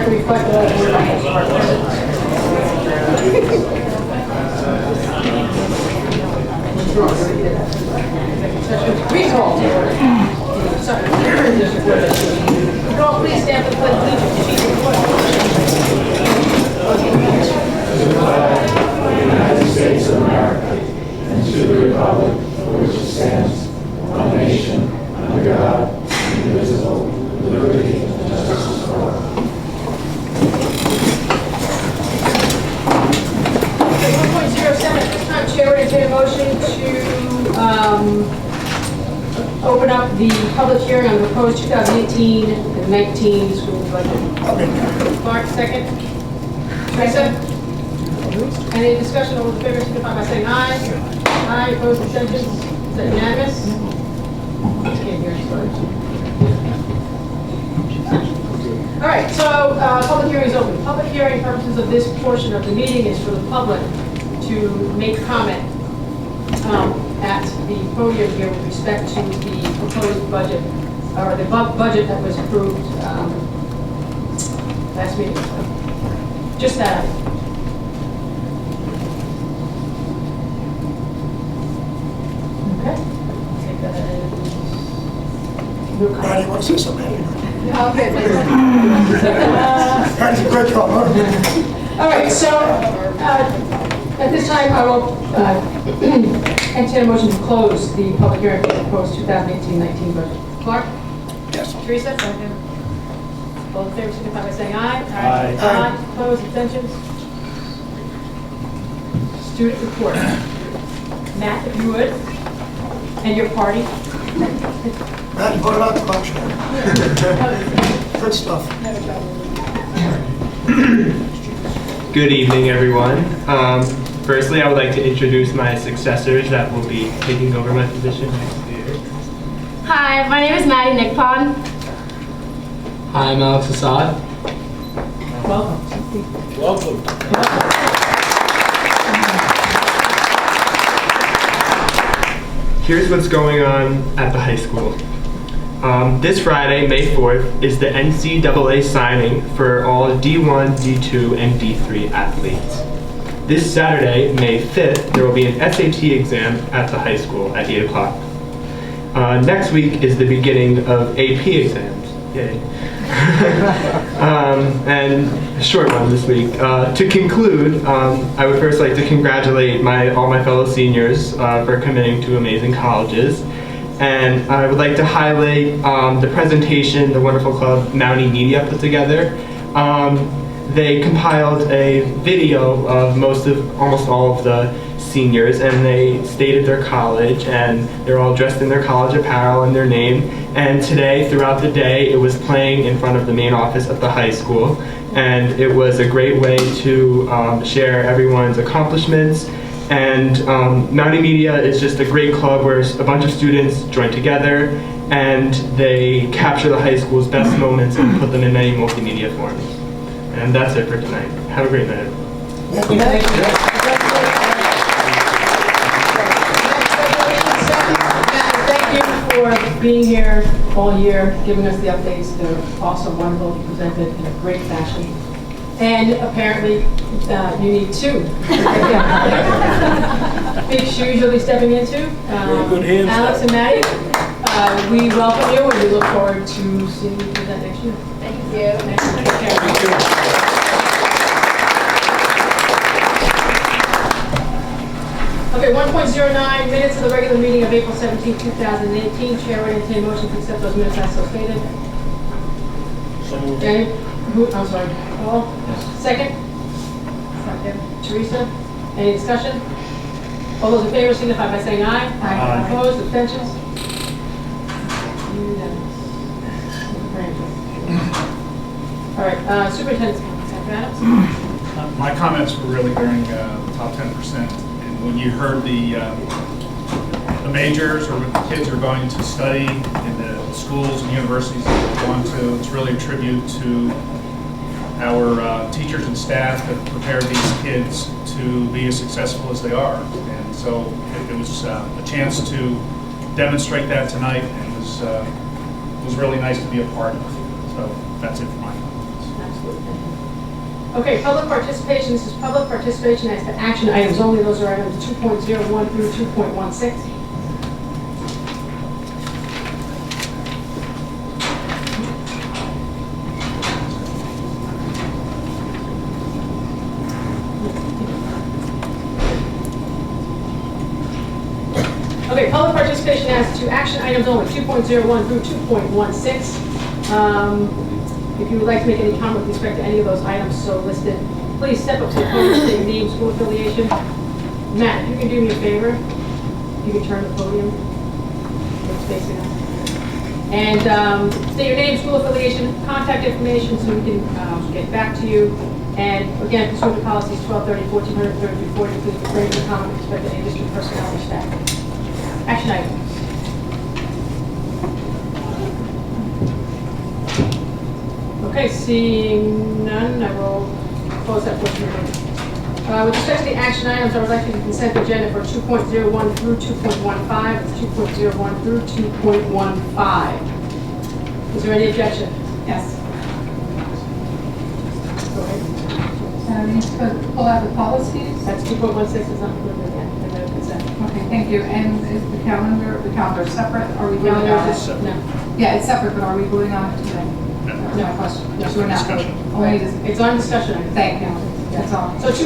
record reflect all board members are present. Please call to order. Suffern District Board. Would all please stand for the pledge of allegiance. To the United States of America and to the republic for which it stands, one nation, under God, indivisible, with liberty and justice for all. 1.07, at this time, Chair would entertain a motion to open up the public hearing on the proposed 2018-19 school budget. Clark, second. Teresa? Any discussion? All those in favor signify by saying aye. Aye. Opposed? Abstentions? Is that unanimous? Can't hear us. All right. So public hearing is open. Public hearing purposes of this portion of the meeting is for the public to make comment at the podium here with respect to the proposed budget or the budget that was approved last meeting. So just that. Okay. Take that as Patty, you want to say something? okay. Patty's a great job, huh? All right, so at this time, I will entertain a motion to close the public hearing for the proposed 2018-19 budget. Clark? Yes. Teresa? Second. All in favor, signify by saying aye. Aye. Aye. Opposed? Abstentions? Student report. Matt, if you would, and your party. Matt, you voted out the motion. Good stuff. Good evening, everyone. Firstly, I would like to introduce my successors that will be taking over my position next year. Hi, my name is Maddie Nickpon. Hi, I'm Alex Assad. Welcome. Welcome. Here's what's going on at the high school. This Friday, May 4th, is the NCAA signing for all D1, D2, and D3 athletes. This Saturday, May 5th, there will be an SAT exam at the high school at 8 o'clock. Next week is the beginning of AP exams. Yay. And a short one this week. To conclude, I would first like to congratulate all my fellow seniors for committing to amazing colleges. And I would like to highlight the presentation the wonderful club Mountie Media put together. They compiled a video of almost all of the seniors, and they stated their college, and they're all dressed in their college apparel and their name. And today, throughout the day, it was playing in front of the main office at the high school, and it was a great way to share everyone's accomplishments. And Mountie Media is just a great club where a bunch of students join together and they capture the high school's best moments and put them in many multimedia forms. And that's it for tonight. Have a great night. Thank you for being here all year, giving us the updates. They're awesome, wonderful, presented in a great fashion. And apparently, you need two. Big shoes you'll be stepping into. Good hands. Alex and Maddie, we welcome you and we look forward to seeing you present next year. Thank you. Thank you. Take care. Okay, 1.09 minutes of the regular meeting of April 17, 2018. Chair would entertain a motion to accept those minutes as so stated. So moved. Danny? I'm sorry. Paul? Yes. Second? Second. Teresa? Any discussion? All those in favor signify by saying aye. Aye. Opposed? Abstentions? Unanimous. All right, Superintendent's comments. Dr. Adams? My comments were really during the top 10%. And when you heard the majors or what the kids are going to study in the schools and universities that they're going to, it's really a tribute to our teachers and staff that prepared these kids to be as successful as they are. And so it was a chance to demonstrate that tonight, and it was really nice to be a part of it. So that's it for my comments. Absolutely. Okay, public participation. This is public participation as to action items only. Those are items 2.01 through 2.16. Okay, public participation as to action items only, 2.01 through 2.16. If you would like to make any comment with respect to any of those items so listed, please step up to the podium, state your name, school affiliation. Matt, if you can do me a favor, you can turn the podium. It's facing us. And state your name, school affiliation, contact information so we can get back to you. And again, pursuant to policies 1230, 1400, 3340, please refrain from comment with respect to any district personnel or staff. Action items. Okay, seeing none, I will close that portion of the meeting. With respect to the action items, I would like to consent agenda for 2.01 through 2.15. It's 2.01 through 2.15. Is there any objection? Yes. Go ahead. We need to pull out the policies. That's 2.16 is not included yet in the consent. Okay, thank you. And is the calendar separate? Are we voting on it? No. Yeah, it's separate, but are we voting on it today? No question. No, So we're not discussion. voting. Only this, It's on discussion. thank you. That's all. So is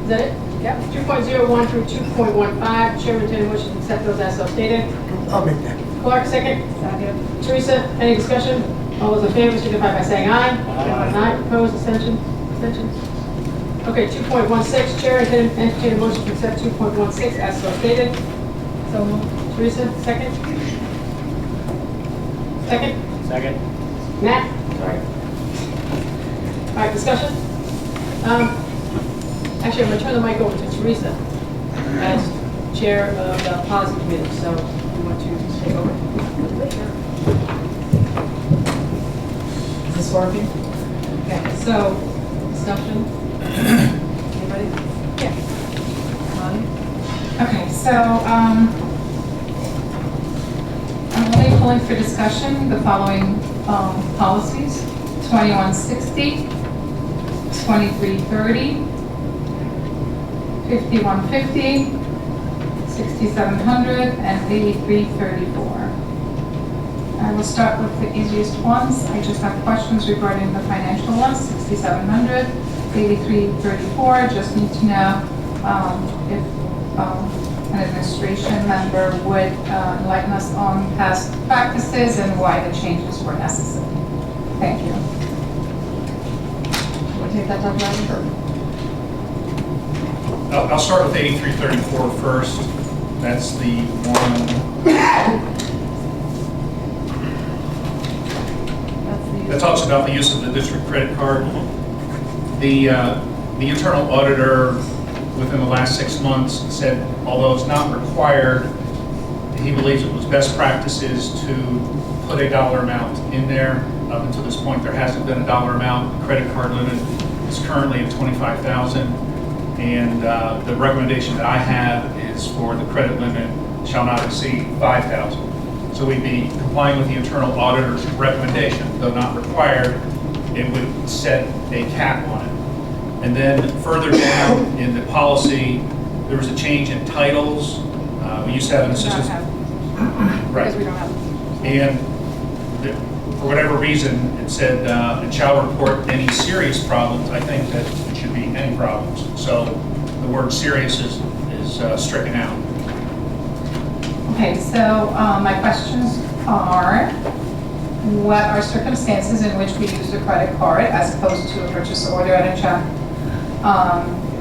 that it? Yep. 2.01 through 2.15, Chairman Taylor motion to accept those as so stated. I'll make that. Clark, second. Teresa, any discussion? All those in favor signify by saying aye. Aye. Opposed, abstentions? Okay, 2.16, Chair, entertain a motion to accept 2.16 as so stated. So moved. Teresa, second. Second. Second. Matt? Sorry. All right, discussion? Actually, I'm going to turn the mic over to Teresa as chair of the policy committee, so you want to take over. Is this working? Okay, so, discussion? Anybody? Yeah. Lonnie? Okay, so I'm only pulling for discussion the following policies: 2160, 2330, 5150, 6700, and 8334. I will start with the easiest ones. I just have questions regarding the financial ones: 6700, 8334. Just need to know if an administration member would enlighten us on past practices and why the changes were necessary. Thank you. Want to take that up, Larry? I'll start with 8334 first. That's the one that talks about the use of the district credit card. The internal auditor within the last 6 months said, although it's not required, he believes it was best practices to put a dollar amount in there. Up until this point, there hasn't been a dollar amount. The credit card limit is currently at $25,000, and the recommendation that I have is for the credit limit shall not exceed $5,000. So we'd be complying with the internal auditor's recommendation, though not required. It would set a cap on it. And then further down in the policy, there was a change in titles. We used to have an assistant. Right. Because we don't have. And for whatever reason, it said it shall report any serious problems. I think that it should be any problems. So the word serious is stricken out. Okay, so my questions are, what are circumstances in which we use a credit card as opposed to a purchase order and a check?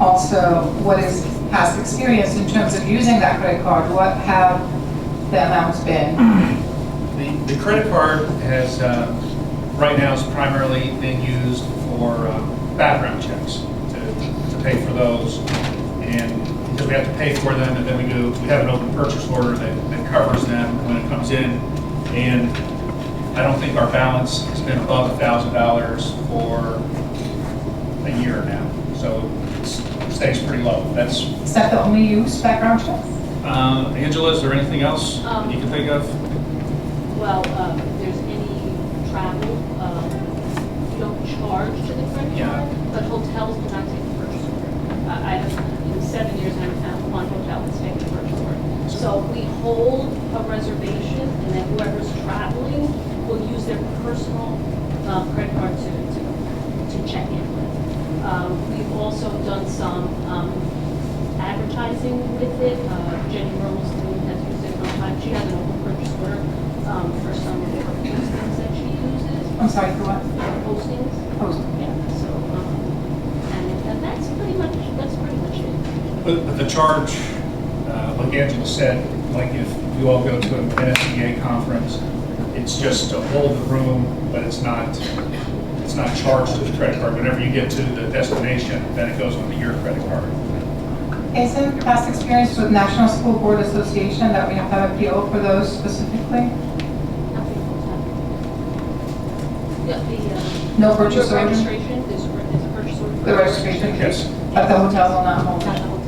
Also, what is past experience in terms of using that credit card? What have the amounts been? The credit card has, right now, is primarily being used for background checks, to pay for those. And because we have to pay for them, and then we have an open purchase order that covers them when it comes in. And I don't think our balance has been above $1,000 for a year now. So it stays pretty low. That's, Is that the only use, background checks? Angela, is there anything else that you can think of? Well, if there's any travel, you don't charge to the using with it. Jenny Rolston has used it one time. She has an open purchase order for some of the postings that she uses. I'm sorry, for what? Postings. Posting. Yeah, so, and that's pretty much it. But the charge, like Angela said, like if you all go to an NSBA conference, it's just to hold the room, but it's not charged to the credit card. Whenever you get to the destination, then it goes onto your credit card. Isn't past experience with National School Board Association that we have to have a PO for those specifically? No purchase Your order? registration is a purchase order. The registration? Yes. But the hotel will not hold Not it. the hotel.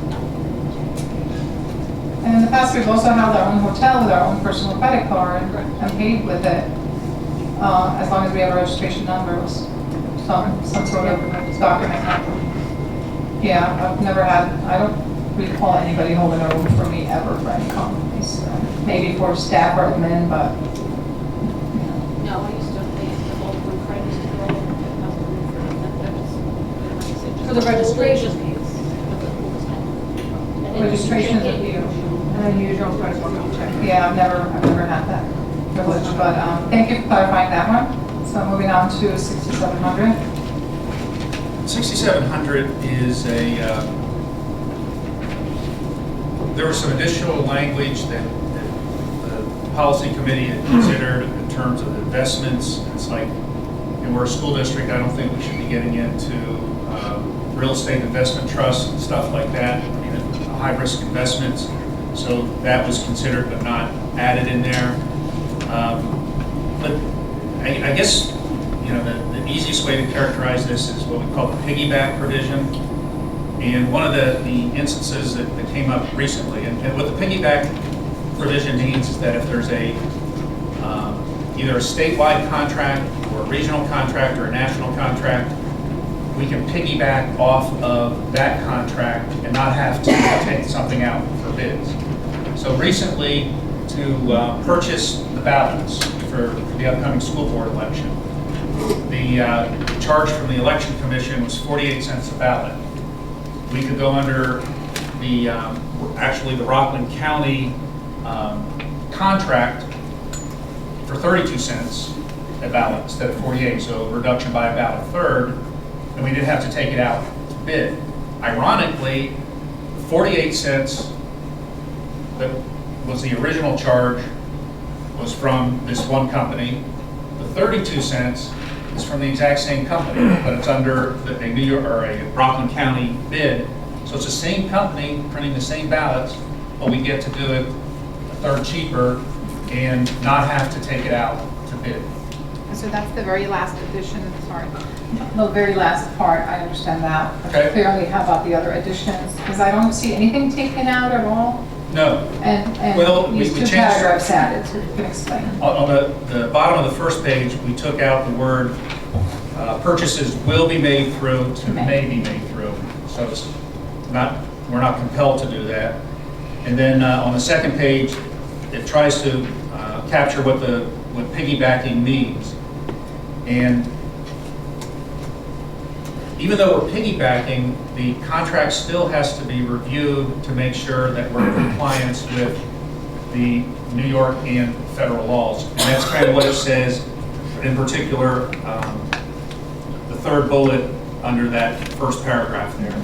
And in the past, we've also held our own hotel with our own personal credit card and paid with it, as long as we have a registration number, some sort of document number. Yeah, I've never had, I don't recall anybody holding a room for me ever for any companies. Maybe for staff or admin, but, No, I used to hold one credit, used to go over and pick up the room For the registration. registration is a few. Unusual credit card check. Yeah, I've never had that privilege, but thank you for clarifying that one. So moving on to 6,700. 6,700 is there was some additional language that the policy committee had considered in terms of investments. It's like, we're a school district, I don't think we should be getting into real estate investment trusts and stuff like that, high-risk investments. So that was considered but not added in there. But I guess, the easiest way to characterize this is what we call the piggyback provision. And one of the instances that came up recently, and what the piggyback provision means is that if there's either a statewide contract or a regional contract or a national contract, we can piggyback off of that contract and not have to take something out for bids. So recently, to purchase the ballots for the upcoming school board election, the charge from the election commission was 48 cents a ballot. We could go under the Rockland County contract for 32 cents a ballot instead of 48, so a reduction by about a third, and we didn't have to take it out to bid. Ironically, 48 cents that was the original charge was from this one company. The 32 cents is from the exact same company, but it's under a New York or a Rockland County bid. So it's the same company printing the same ballots, but we get to do it a third cheaper and not have to take it out to bid. So that's the very last addition, sorry. The very last part, I understand that. Okay. Clearly, how about the other additions? Because I don't see anything taken out at all. No. And Well, we these two changed- paragraphs added, so you can explain. On the bottom of the first page, we took out the word purchases will be made through to may be made through. So it's we're not compelled to do that. And then on the second page, it tries to capture what piggybacking means. And even though we're piggybacking, the contract still has to be reviewed to make sure that we're in compliance with the New York and federal laws. And that's kind of what it says, in particular, the third bullet under that first paragraph there.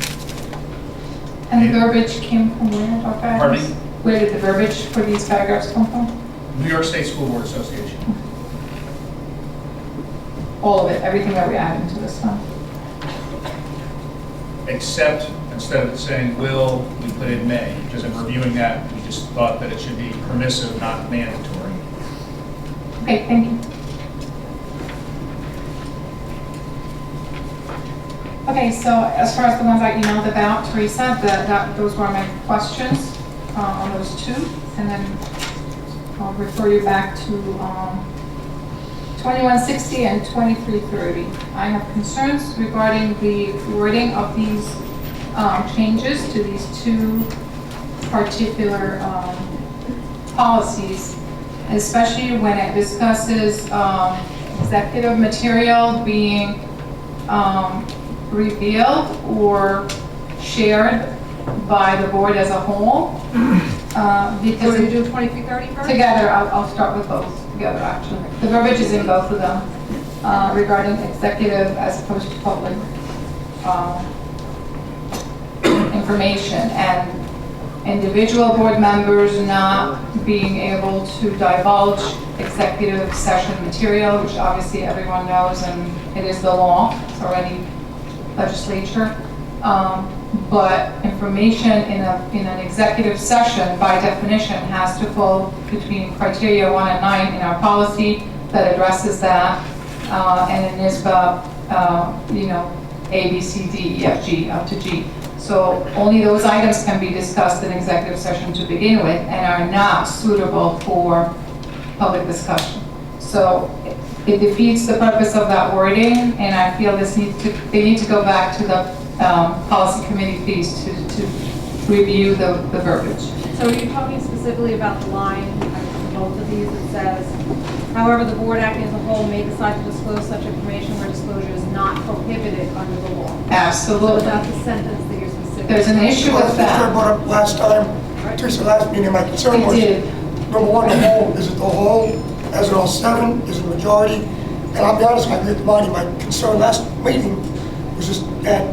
And the verbiage came from where, Dr. Adams? Pardon me? Where did the verbiage for these paragraphs come from? New York State School Board Association. All of it, everything that we added into this one. Except instead of it saying will, we put in may, because in reviewing that, we just thought that it should be permissive, not mandatory. Okay, thank you. Okay, so as far as the ones I emailed about, Teresa, those were my questions on those two. And then I'll refer you back to 2160 and 2330. I have concerns regarding the wording of these changes to these two particular policies, especially when it discusses executive material being revealed or shared by the board as a whole. So Because we do 2330 first? together, I'll start with both together, actually. The verbiage is in both of them regarding executive as opposed to public information, and individual board members not being able to divulge executive session material, which obviously everyone knows, and it is the law, it's already legislature. But information in an executive session, by definition, has to fall between criteria 1 and 9 in our policy that addresses that, and in NISBA, A, B, C, D, E, F, G, up to G. So only those items can be discussed in executive session to begin with and are not suitable for public discussion. So it defeats the purpose of that wording, and I feel they need to go back to the policy committee piece to review the verbiage. So are you talking specifically about the line, both of these, that says, however, the board acting as a whole may decide to disclose such information where disclosure is not prohibited under the law? So Absolutely. that's the sentence that you're specifically. There's an issue with I that. brought up last time, Teresa, last meeting, my concern It was, did. number one, the whole, is it the whole, as in all 7, is it majority? And I'll be honest, I agree with Monty, my concern last meeting was just that,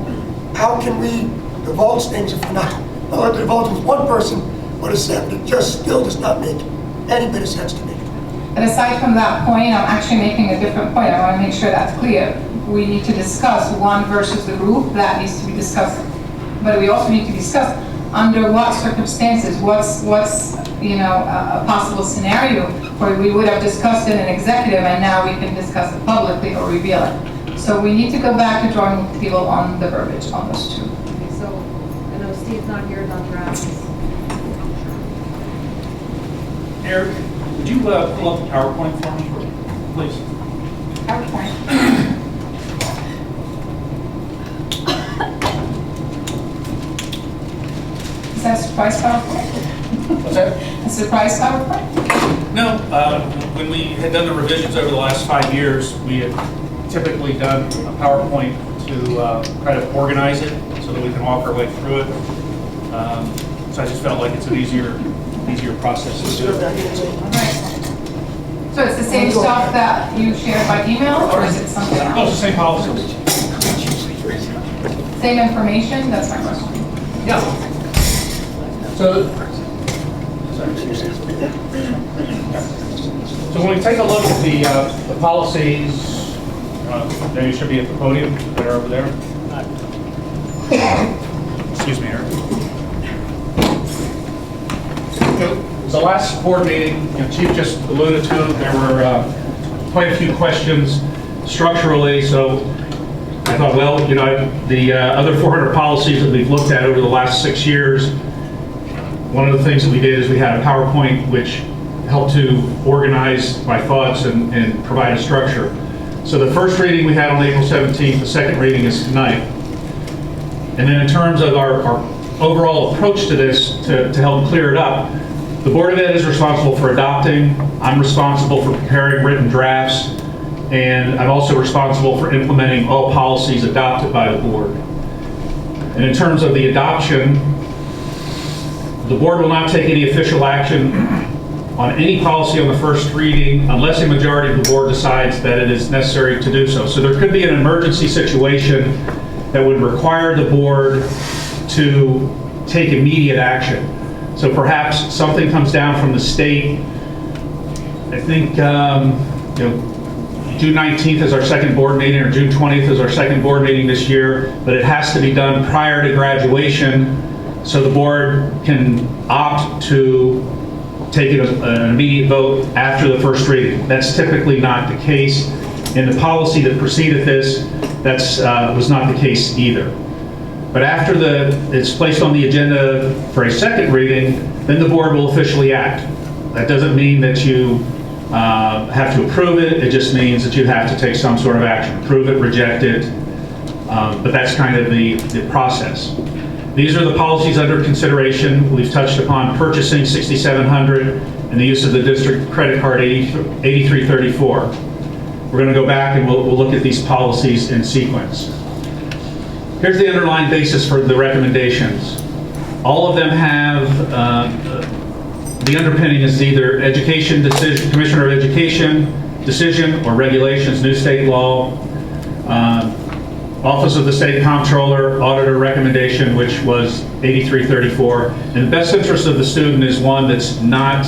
how can we divulge things if we're not allowed to divulge with one person, but it's 7? It just still does not make any bit of sense to me. And aside from that point, I'm actually making a different point. I want to make sure that's clear. We need to discuss one versus the group. That needs to be discussed. But we also need to discuss under what circumstances, what's a possible scenario where we would have discussed it in executive and now we can discuss it publicly or reveal it. So we need to go back to drawing people on the verbiage on those two. Okay, so I know Steve's not here, Dr. Adams. Eric, would you pull up the PowerPoint for me, please? PowerPoint. Is that a surprise PowerPoint? What's that? A surprise PowerPoint? No, when we had done the revisions over the last 5 years, we had typically done a PowerPoint to try to organize it so that we can walk our way through it. So I just felt like it's an easier process to do. All right. So it's the same stuff that you shared by email, or is it something Oh, it's else? the same policies. Same information? That's my question. Yeah. So when we take a look at the policies, there you should be at the podium, they're over there. Excuse me, Eric. The last board meeting, Chief just alluded to, there were quite a few questions structurally, so I thought, well, the other 400 policies that we've looked at over the last 6 years, one of the things that we did is we had a PowerPoint which helped to organize my thoughts and provide a structure. So the first reading we had on April 17th, the second reading is tonight. And then in terms of our overall approach to this, to help clear it up, the Board of Ed is responsible for adopting, I'm responsible for preparing written drafts, and I'm also responsible for implementing all policies adopted by the board. And in terms of the adoption, the board will not take any official action on any policy on the first reading unless a majority of the board decides that it is necessary to do so. So there could be an emergency situation that would require the board to take immediate action. So perhaps something comes down from the state. I think June 19th is our second board meeting, or June 20th is our second board meeting this year, but it has to be done prior to graduation so the board can opt to take an immediate vote after the first reading. That's typically not the case. In the policy that preceded this, that was not the case either. But after it's placed on the agenda for a second reading, then the board will officially act. That doesn't mean that you have to approve it. It just means that you have to take some sort of action. Approve it, reject it. But that's kind of the process. These are the policies under consideration. We've touched upon purchasing 6,700 and the use of the district credit card 8334. We're going to go back and we'll look at these policies in sequence. Here's the underlying basis for the recommendations. All of them have, the underpinning is either education decision, Commissioner of Education decision or regulations, new state law, Office of the State Comptroller, auditor recommendation, which was 8334. And the best interest of the student is one that's not,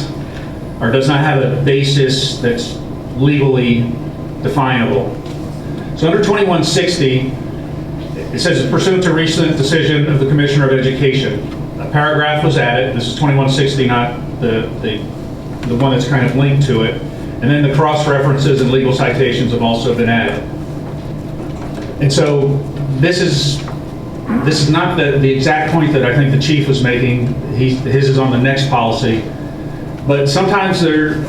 or does not have a basis that's legally definable. So under 2160, it says pursuant to recent decision of the Commissioner of Education. A paragraph was added. This is 2160, not the one that's kind of linked to it. And then the cross references and legal citations have also been added. And so this is not the exact point that I think the chief was making. His is on the next policy. But sometimes there,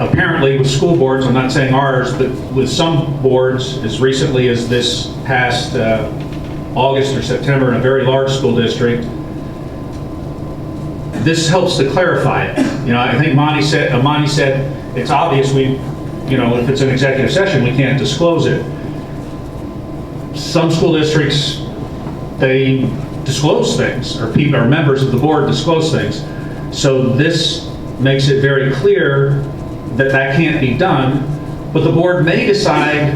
apparently with school boards, I'm not saying ours, but with some boards, as recently as this past August or September in a very large school district, this helps to clarify it. You know, I think Monty said it's obvious if it's an executive session, we can't disclose it. Some school districts, they disclose things, or members of the board disclose things. So this makes it very clear that that can't be done, but the board may decide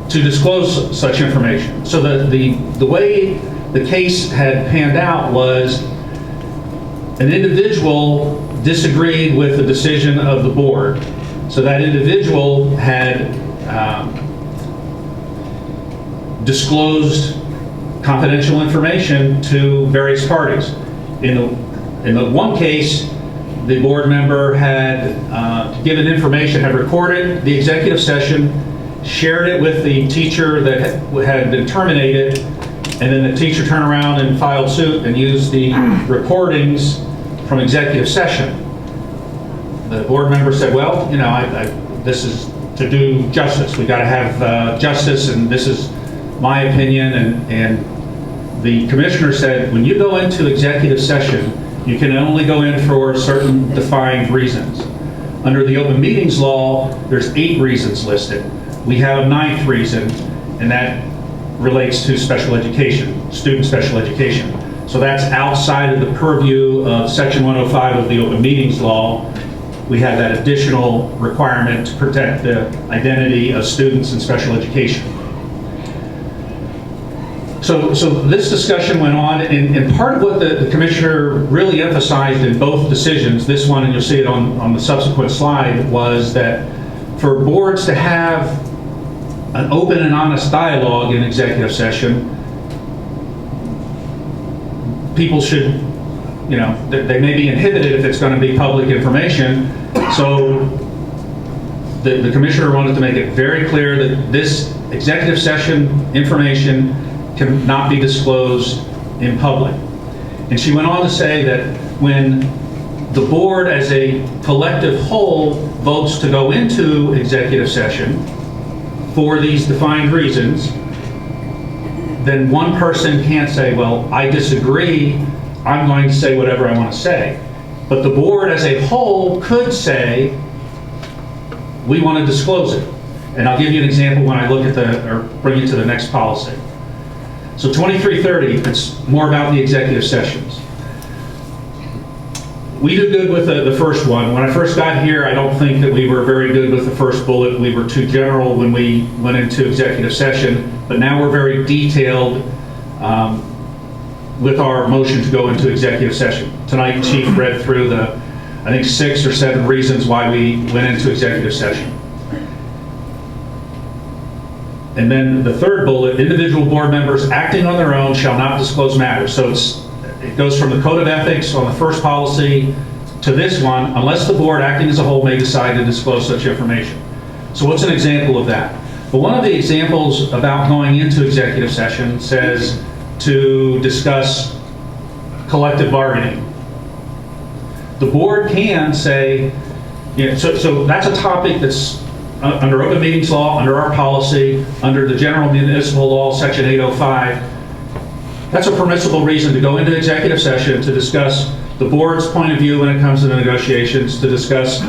to disclose such information. So the way the case had panned out was an individual disagreed with the decision of the board. So that individual had disclosed confidential information to various parties. In the one case, the board member had given information, had recorded the executive session, shared it with the teacher that had been terminated, and then the teacher turned around and filed suit and used the recordings from executive session. The board member said, well, this is to do justice. We got to have justice, and this is my opinion. And the commissioner said, when you go into executive session, you can only go in for certain defined reasons. Under the open meetings law, there's 8 reasons listed. We have a 9th reason, and that relates to special education, student special education. So that's outside of the purview of Section 105 of the open meetings law. We have that additional requirement to protect the identity of students in special education. So this discussion went on, and part of what the commissioner really emphasized in both decisions, this one and you'll see it on the subsequent slide, was that for boards to have an open and honest dialogue in executive session, people should, they may be inhibited if it's going to be public information. So the commissioner wanted to make it very clear that this executive session information cannot be disclosed in public. And she went on to say that when the board as a collective whole votes to go into executive session for these defined reasons, then one person can't say, well, I disagree, I'm going to say whatever I want to say. But the board as a whole could say, we want to disclose it. And I'll give you an example when I look at or bring you to the next policy. So 2330, it's more about the executive sessions. We did good with the first one. When I first got here, I don't think that we were very good with the first bullet. We were too general when we went into executive session, but now we're very detailed with our motion to go into executive session. Tonight, Chief read through I think 6 or 7 reasons why we went into executive session. And then the third bullet, individual board members acting on their own shall not disclose matters. So it goes from the code of ethics on the first policy to this one, unless the board acting as a whole may decide to disclose such information. So what's an example of that? Well, one of the examples about going into executive session says to discuss collective bargaining. The board can say, so that's a topic that's under open meetings law, under our policy, under the general municipal law, section 805, that's a permissible reason to go into executive session to discuss the board's point of view when it comes to the negotiations, to discuss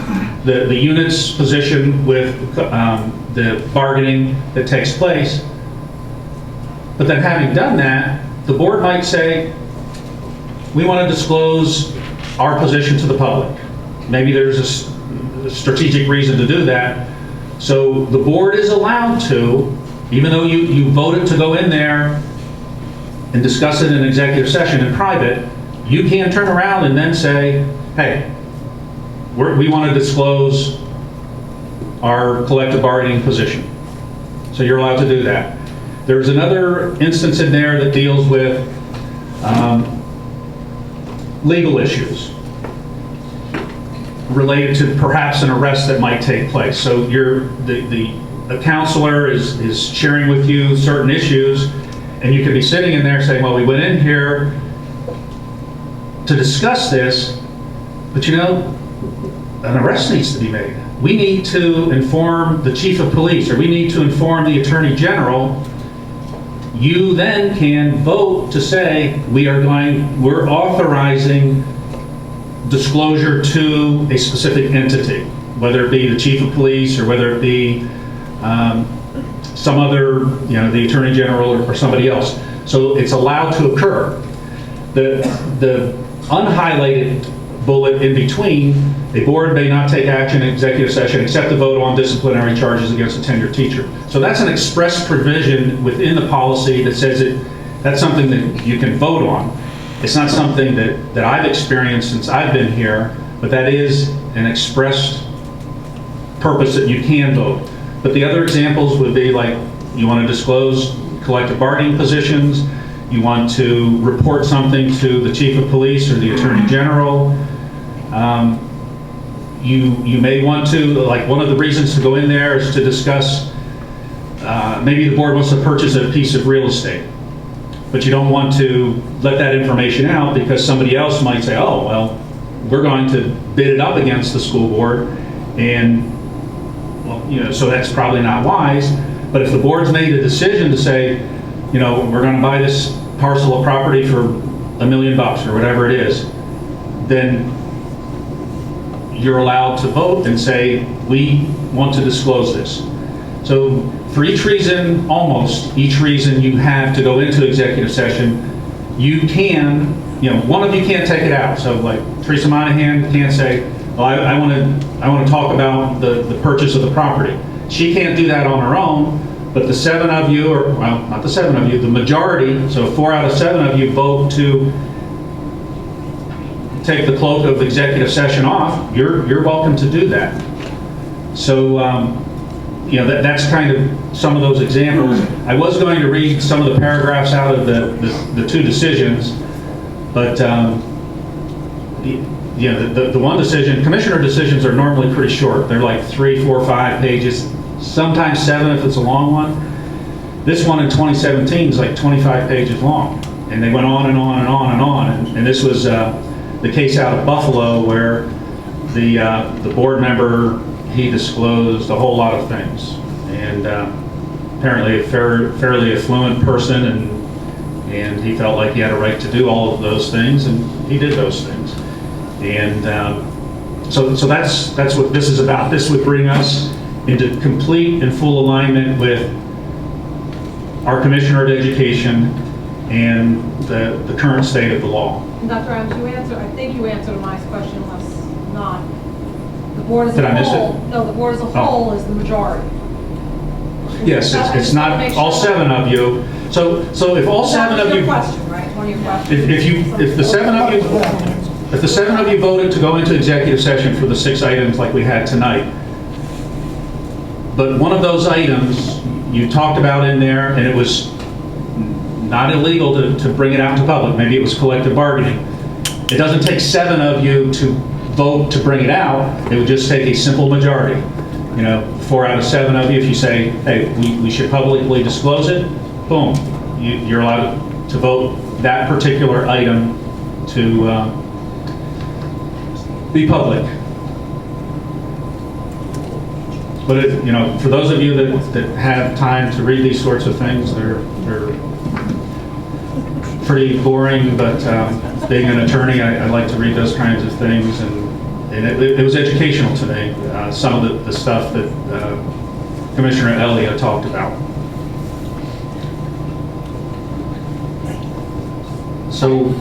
the unit's position with the bargaining that takes place. But then having done that, the board might say, we want to disclose our position to the public. Maybe there's a strategic reason to do that. So the board is allowed to, even though you voted to go in there and discuss it in executive session in private, you can turn around and then say, hey, we want to disclose our collective bargaining position. So you're allowed to do that. There's another instance in there that deals with legal issues related to perhaps an arrest that might take place. So the counselor is sharing with you certain issues, and you could be sitting in there saying, well, we went in here to discuss this, but you know, an arrest needs to be made. We need to inform the chief of police, or we need to inform the attorney general. You then can vote to say, we're authorizing disclosure to a specific entity, whether it be the chief of police or whether it be some other, the attorney general or somebody else. So it's allowed to occur. The unhighlighted bullet in between, a board may not take action in executive session except to vote on disciplinary charges against a tenured teacher. So that's an express provision within the policy that says that's something that you can vote on. It's not something that I've experienced since I've been here, but that is an expressed purpose that you can vote. But the other examples would be like, you want to disclose collective bargaining positions, you want to report something to the chief of police or the attorney general. You may want to, like, one of the reasons to go in there is to discuss, maybe the board wants to purchase a piece of real estate, but you don't want to let that information out because somebody else might say, oh, well, we're going to bid it up against the school board, and, well, so that's probably not wise. But if the board's made a decision to say, we're going to buy this parcel of property for $1 million or whatever it is, then you're allowed to vote and say, we want to disclose this. So for each reason, almost each reason you have to go into executive session, you can, one of you can't take it out. So like Teresa Monahan can't say, well, I want to talk about the purchase of the property. She can't do that on her own, but the 7 of you, or well, not the 7 of you, the majority, so 4 out of 7 of you vote to take the cloak of executive session off, you're welcome to do that. So, that's kind of some of those examples. I was going to read some of the paragraphs out of the 2 decisions, but the one decision, commissioner decisions are normally pretty short. They're like 3, 4, 5 pages, sometimes 7 if it's a long one. This one in 2017 is like 25 pages long, and they went on and on and on and on. And this was the case out of Buffalo where the board member, he disclosed a whole lot of things, and apparently a fairly affluent person, and he felt like he had a right to do all of those things, and he did those things. And so that's what this is about. This would bring us into complete and full alignment with our Commissioner of Education and the current state of the law. Dr. Adams, I think you answered my question, unless not. The board as Did a I miss whole, it? no, the board as a whole is the majority. Yes, it's not all 7 of you. So if all 7 of you, Question, right? One of your questions. if the 7 of you, if the 7 of you voted to go into executive session for the 6 items like we had tonight, but one of those items you talked about in there, and it was not illegal to bring it out to public. Maybe it was collective bargaining. It doesn't take 7 of you to vote to bring it out. It would just take a simple majority. 4 out of 7 of you, if you say, hey, we should publicly disclose it, boom, you're allowed to vote that particular item to be public. But for those of you that have time to read these sorts of things, they're pretty boring, but being an attorney, I like to read those kinds of things, and it was educational to me, some of the stuff that Commissioner Elliott talked about. So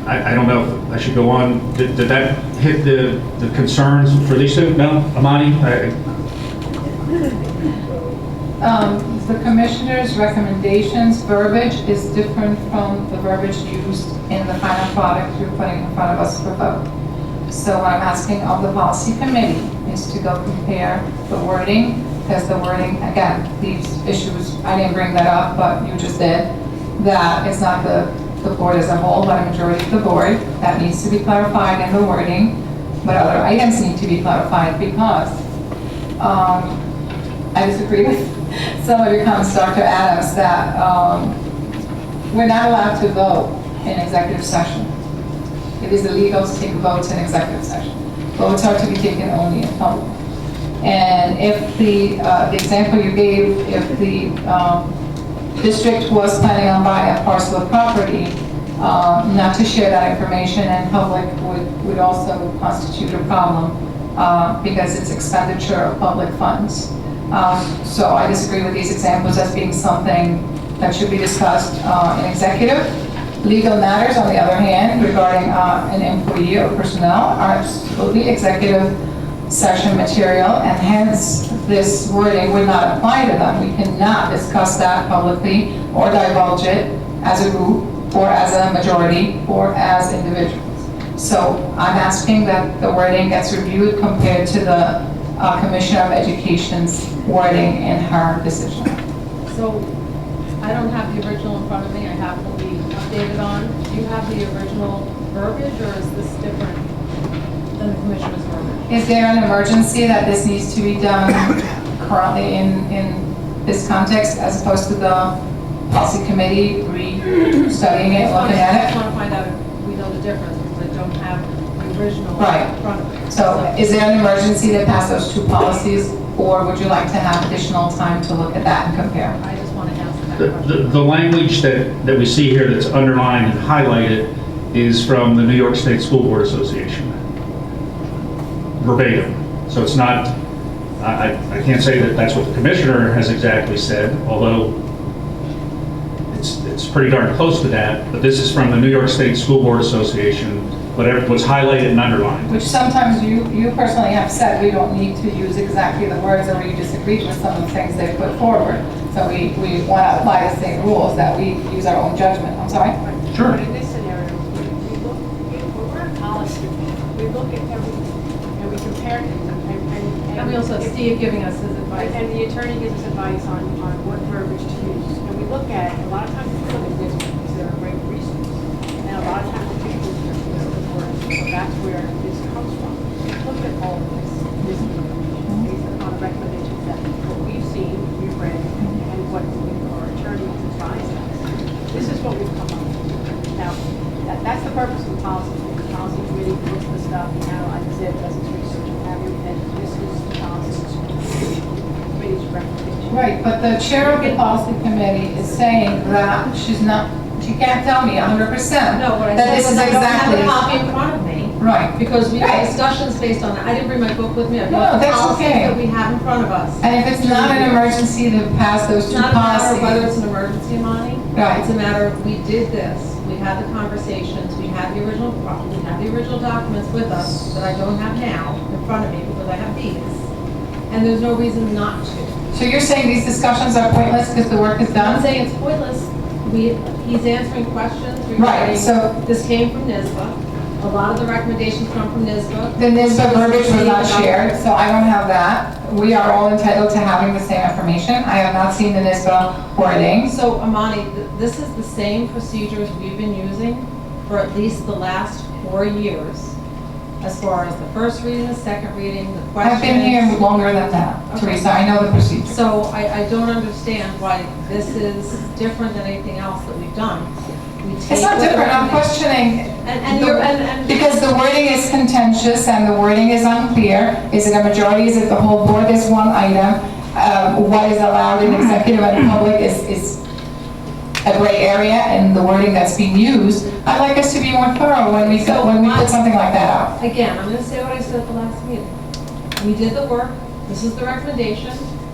I don't know if I should go on. Did that hit the concerns for these two? No? Amani? The commissioner's recommendations verbiage is different from the verbiage used in the final product you're putting in front of us for vote. So what I'm asking of the policy committee is to go compare the wording, because the wording, again, these issues, I didn't bring that up, but you just did, that it's not the board as a whole, but a majority of the board. That needs to be clarified in the wording, but other items need to be clarified because I disagree with some of your comments, Dr. Adams, that we're not allowed to vote in executive session. It is illegal to take votes in executive session. Votes are to be taken only in public. And if the example you gave, if the district was planning on buying a parcel of property, not to share that information in public would also constitute a problem because it's expenditure of public funds. So I disagree with these examples as being something that should be discussed in executive. Legal matters, on the other hand, regarding an employee or personnel are absolutely executive session material, and hence this wording would not apply to them. We cannot discuss that publicly or divulge it as a group or as a majority or as individuals. So I'm asking that the wording gets reviewed compared to the Commissioner of Education's wording in her decision. So I don't have the original in front of me. I have what we updated on. Do you have the original verbiage, or is this different than the commissioner's verbiage? Is there an emergency that this needs to be done currently in this context as opposed to the policy committee re-studying it, looking at I just it? want to find out if we know the difference, because I don't have the original Right. in front of me. So is there an emergency to pass those two policies, or would you like to have additional time to look at that and compare? I just want to ask that question. The language that we see here that's underlined and highlighted is from the New York State School Board Association. Verbatim. So it's not, I can't say that that's what the commissioner has exactly said, although it's pretty darn close to that, but this is from the New York State School Board Association, whatever was highlighted and underlined. Which sometimes you personally have said we don't need to use exactly the words, or you disagreed with some of the things they put forward. So we want to apply the same rules, that we use our own judgment. I'm sorry? Sure. But in this scenario, we look, when we're in policy, we look at everything, and we compare things, And we also have Steve giving us his advice. and the attorney gives us advice on what verbiage to use. And we look at, a lot of times we look at this because they're a great resource. And a lot of times we use their reports, so that's where this comes from. Look at all of this information based upon the recommendations that what we've seen, we've read, and what our attorney has advised us. This is what we've come up with. Now, that's the purpose of the policy. The policy committee looks at the stuff, he analyzes it, does his research, and have you, and this is the policy committee's recommendation. Right, but the chair of the policy committee is saying that she can't tell me 100% No, what I that said this was is I don't have exactly. a copy in front of me, Right. because we Right. had discussions based on that. I didn't bring my book with me. I've No, got the that's policies okay. that we have in front of us. And if it's not an emergency to pass those It's two not a matter of whether it's policies. an emergency, Monty. Right. It's a matter of, we did this, we had the conversations, we had the original documents with us that I don't have now in front of me because I have these. And there's no reason not to. So you're saying these discussions are pointless because the work is I'm not done? saying it's pointless. He's answering questions Right, regarding, so- this came from NISBA. A lot of the recommendations come from NISBA. The NISBA verbiage was not shared, so I don't have that. We are all entitled to having the same information. I have not seen the NISBA wording. So, Amani, this is the same procedures we've been using for at least the last 4 years, as far as the first reading, the second reading, the questions. I've been here longer than that, Okay. Teresa, I know the procedure. So I don't understand why this is different than anything else that we've done. We It's take not what the different, I'm recommendation- questioning, And because the wording is contentious and the wording is unclear. Is it a majority, is it the whole board, is one item? What is allowed in executive and public is a gray area, and the wording that's being used. I'd like us to be more thorough when we put something like that out. Again, I'm going to say what I said at the last meeting. We did the work, this is the recommendation,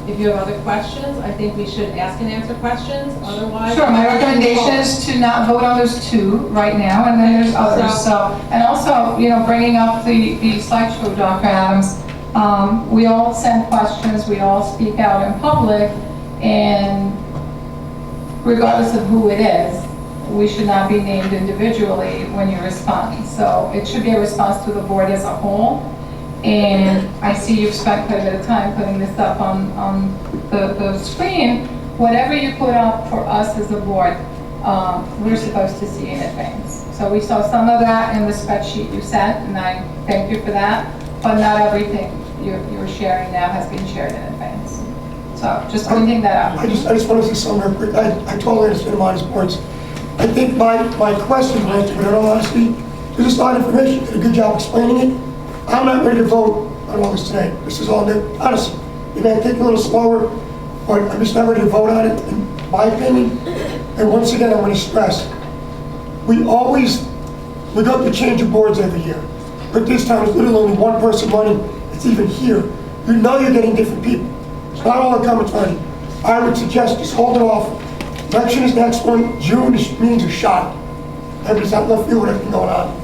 If you have other questions, I think we should ask and answer questions, otherwise. Sure, my recommendation is to not vote on those two right now, and then there's others, so. And also, you know, bringing up the slideshow, Dr. Adams, we all send questions, we all speak out in public, and regardless of who it is, we should not be named individually when you respond. So it should be a response to the board as a whole. And I see you've spent quite a bit of time putting this up on the screen. Whatever you put up for us as a board, we're supposed to see in advance. So we saw some of that in the spreadsheet you sent, and I thank you for that. But not everything you're sharing now has been shared in advance. So just pointing that out. I just want to say something real quick. I totally understand Monty's points. I think my question was, but in all honesty, there's just a lot of information. Did a good job explaining it. I'm not ready to vote on all this today. This is all new. Honestly, it may take a little slower, but I'm just not ready to vote on it, in my opinion. And once again, I'm going to stress, we go to change of boards every year. But this time, it's literally only one person running. It's even here. You know you're getting different people. It's not all incumbents running. I would suggest just hold it off. Election is next one. June, the meetings are shot. Everybody's out left field with everything going on.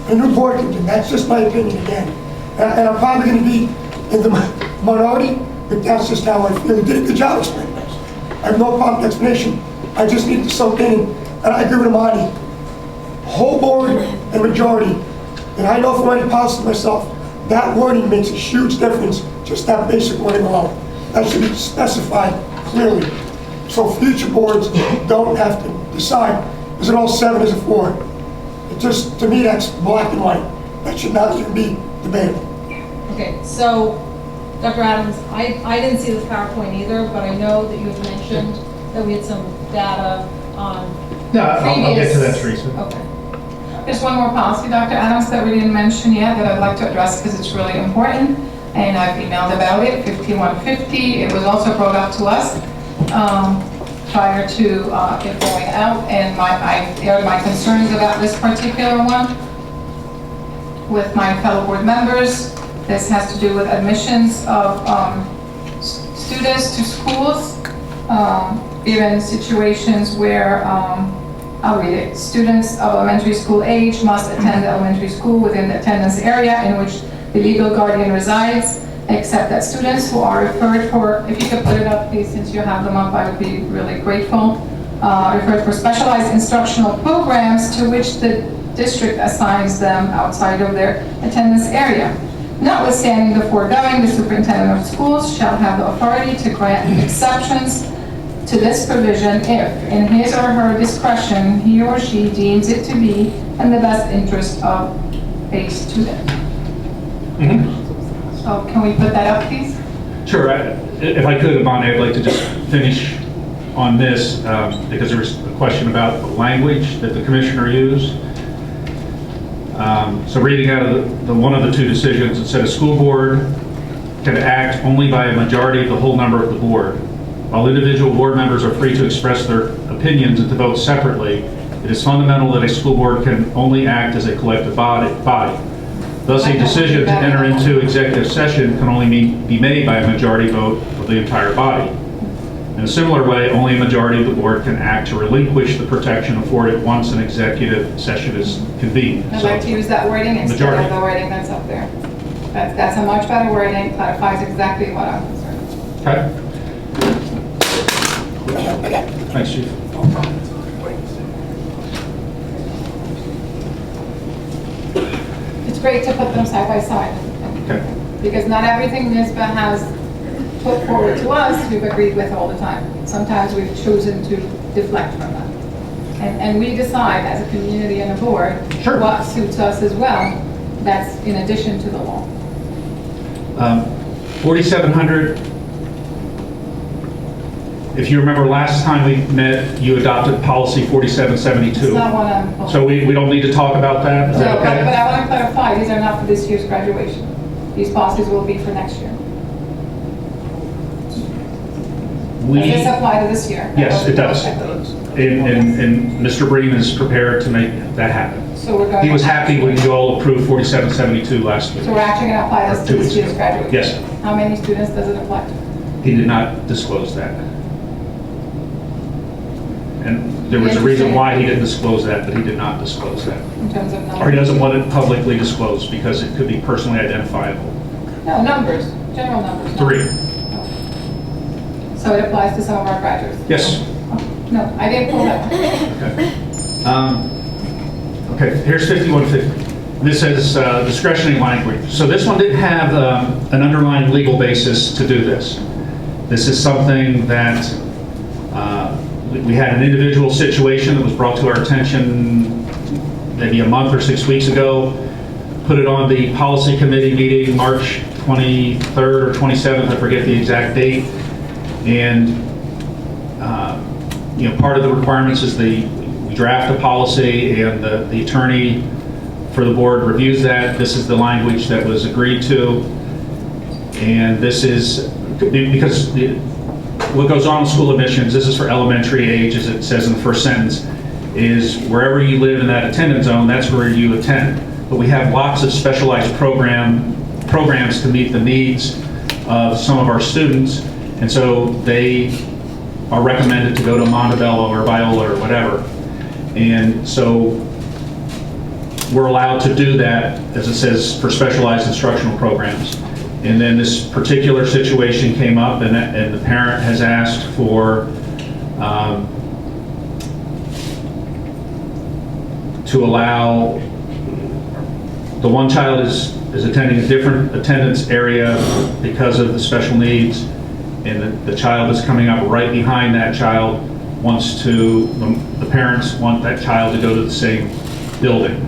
A new board can do. That's just my opinion again. And I'm probably going to be in the minority, but that's just how I feel. He did a good job explaining this. I have no problem with explanation. I just need to soak in. And I agree with Amani. Whole board and majority. And I know from writing policy myself, that wording makes a huge difference, just that basic wording alone. That should be specified clearly. So future boards don't have to decide, is it all 7, is it 4? It just, to me, that's black and white. That should not even be debatable. Okay, so, Dr. Adams, I didn't see this PowerPoint either, but I know that you had mentioned that we had some data on I'll get to that, Teresa. Okay. There's one more policy, Dr. Adams, that we didn't mention yet that I'd like to address because it's really important, and I've emailed about it, 5150. It was also brought up to us prior to it going out, and I aired my concerns about this particular one with my fellow board members. This has to do with admissions of students to schools, even situations where I'll read it. Students of elementary school age must attend the elementary school within the attendance area in which the legal guardian resides, except that students who are referred for, if you could put it up please, since you have them up, I would be really grateful, referred for specialized instructional programs to which the district assigns them outside of their attendance area. Notwithstanding the foregoing, the superintendent of schools shall have the authority to grant exceptions to this provision if, in his or her discretion, he or she deems it to be in the best interest of a student. So can we put that up, please? Sure. If I could, Amani, I'd like to just finish on this because there was a question about the language that the commissioner used. So reading out of one of the two decisions, it said a school board can act only by a majority of the whole number of the board. While individual board members are free to express their opinions and to vote separately, it is fundamental that a school board can only act as a collective body. Thus, a decision to enter into executive session can only be made by a majority vote of the entire body. In a similar way, only a majority of the board can act to relinquish the protection afforded once an executive session is convened. I'd like to use that wording instead of the wording that's up there. That's a much better wording, clarifies exactly what I'm concerned with. Okay. Thanks, Chief. It's great to put them side by side. Okay. Because not everything NISBA has put forward to us, we've agreed with all the time. Sometimes we've chosen to deflect from that. And we decide as a community and a board what suits us as well. That's in addition to the law. 4,700. If you remember last time we met, you adopted policy 4772. It's not one I'm... So we don't need to talk about that? Is that okay? But I want to clarify, these are not for this year's graduation. These policies will be for next year. Does this apply to this year? Yes, it does. And Mr. Breen is prepared to make that happen. So we're going He was happy when you all approved 4772 last week. So we're actually going to apply this to this year's graduation? Yes. How many students does it apply to? He did not disclose that. And there was a reason why he didn't disclose that, but he did not disclose that. In terms of Or he numbers? doesn't want it publicly disclosed because it could be personally identifiable. No, numbers, general numbers. 3. So it applies to some of our graduates? Yes. Oh, no, I didn't pull that. Okay. Okay, here's 5150. This is discretionary language. So this one didn't have an underlying legal basis to do this. This is something that we had an individual situation that was brought to our attention maybe a month or 6 weeks ago. Put it on the policy committee meeting March 23rd or 27th, I forget the exact date. And you know, part of the requirements is we draft a policy and the attorney for the board reviews that. This is the language that was agreed to. And this is, because what goes on in school admissions, this is for elementary age, as it says in the first sentence, is wherever you live in that attendance zone, that's where you attend. But we have lots of specialized programs to meet the needs of some of our students. And so they are recommended to go to Montebello or Viola or whatever. And so we're allowed to do that, as it says, for specialized instructional programs. And then this particular situation came up, and the parent has asked for to allow, the one child is attending a different attendance area because of the special needs, and the child is coming up right behind that child, the parents want that child to go to the same building.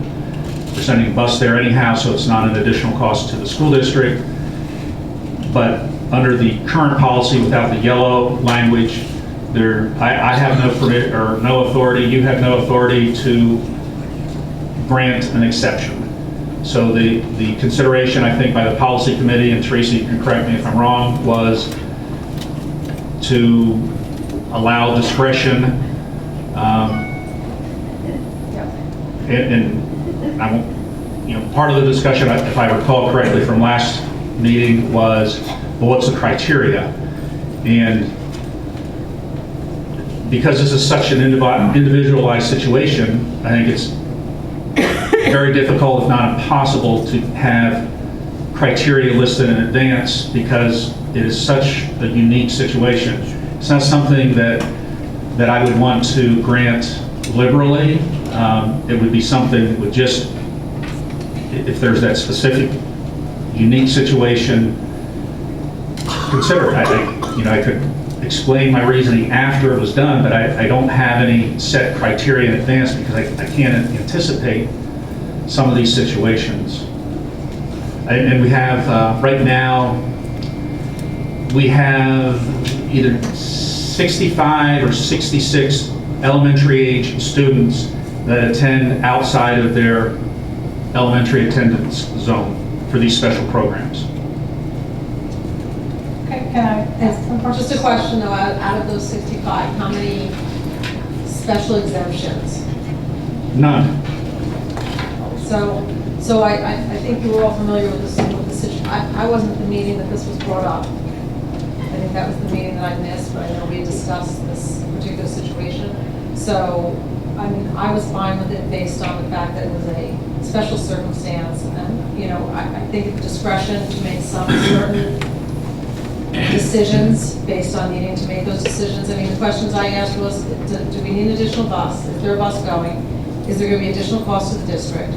We're sending a bus there anyhow, so it's not an additional cost to the school district. But under the current policy, without the yellow language, I have no permit or no authority, you have no authority to grant an exception. So the consideration, I think, by the policy committee, and Teresa, you can correct me if I'm wrong, was to allow discretion, and I won't, you know, part of the discussion, if I recall correctly from last meeting, was, well, what's the criteria? And because this is such an individualized situation, I think it's very difficult, if not impossible, to have criteria listed in advance because it is such a unique situation. It's not something that I would want to grant liberally. It would be something that would just, if there's that specific unique situation, consider it. I could explain my reasoning after it was done, but I don't have any set criteria in advance because I can't anticipate some of these situations. And we have, right now, we have either 65 or 66 elementary age students that attend outside of their elementary attendance zone for these special programs. Okay, can I ask some questions? Just a question though, out of those 65, how many special exemptions? None. So I think you were all familiar with the situation. I wasn't at the meeting that this was brought up. I think that was the meeting that I missed, but I know we discussed this particular situation. So, I mean, I was fine with it based on the fact that it was a special circumstance. And, you know, I think discretion to make some certain decisions based on needing to make those decisions. I mean, the questions I asked was, do we need an additional bus? Is there a bus going? Is there going to be additional cost to the district?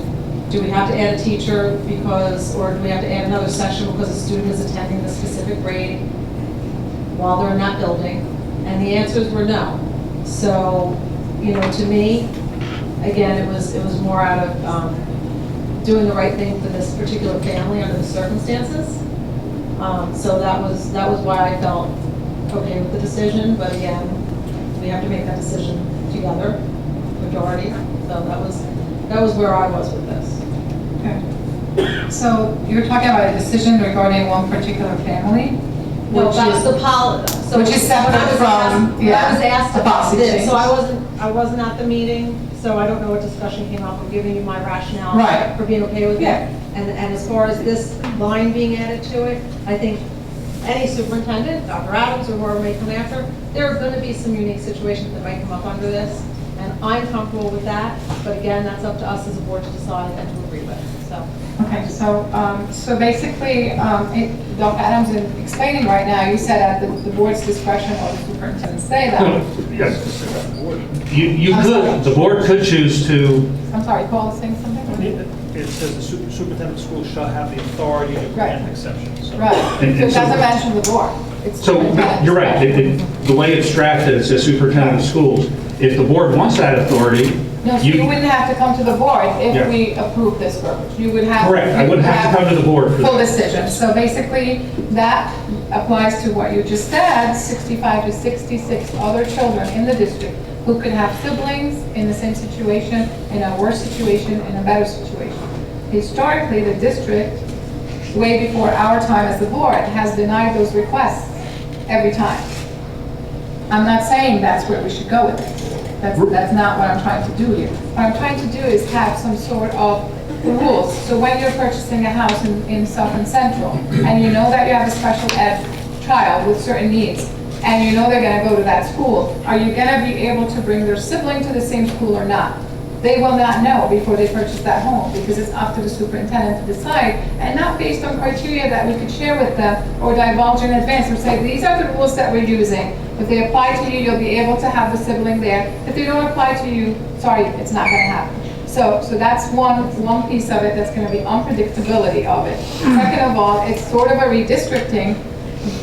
Do we have to add a teacher or do we have to add another section because a student is attending the specific grade while they're in that building? And the answers were no. So, you know, to me, again, it was more out of doing the right thing for this particular family under the circumstances. So that was why I felt okay with the decision. But again, we have to make that decision together, majority. So that was where I was with this. Okay. So you're talking about a decision regarding one particular family? No, that's the policy. So Which is separate when I was from, asked, yeah, I was asked the about policy this, change. so I wasn't at the meeting, so I don't know what discussion came up. I'm giving you my rationale Right. for being okay with Yeah. it. And as far as this line being added to it, I think any superintendent, Dr. Adams or whoever may come after, there are going to be some unique situations that might come up under this, and I'm comfortable with that, but again, that's up to us as a board to decide and to agree with, so. Okay, so basically, Dr. Adams, in explaining right now, you said at the board's discretion or the superintendent say that. Yes. You could, the board could choose to, I'm sorry, Paul is saying something? It says the superintendent of schools shall have the authority to grant exceptions. So. Right, so And it so- doesn't mention the board. It's so superintendent. you're right, the way it's drafted, it says superintendent of schools. If the board wants that authority, No, so you wouldn't have to come to the board if Yeah. we approve this verbiage. You would have. Correct. I wouldn't have to come to the board for Full that. decision. So basically, that applies to what you just said, 65 to 66 other children in the district who could have siblings in the same situation, in a worse situation, in a better situation. Historically, the district, way before our time as the board, has denied those requests every time. I'm not saying that's where we should go with it. That's not what I'm trying to do here. What I'm trying to do is have some sort of rules. So when you're purchasing a house in Suffern Central, and you know that you have a special ed child with certain needs, and you know they're gonna go to that school, are you gonna be able to bring their sibling to the same school or not? They will not know before they purchase that home, because it's up to the superintendent to decide, and not based on criteria that we could share with them or divulge in advance, or say, these are the rules that we're using. If they apply to you, you'll be able to have the sibling there. If they don't apply to you, sorry, it's not gonna happen. So that's one piece of it that's gonna be unpredictability of it. Second of all, it's sort of a redistricting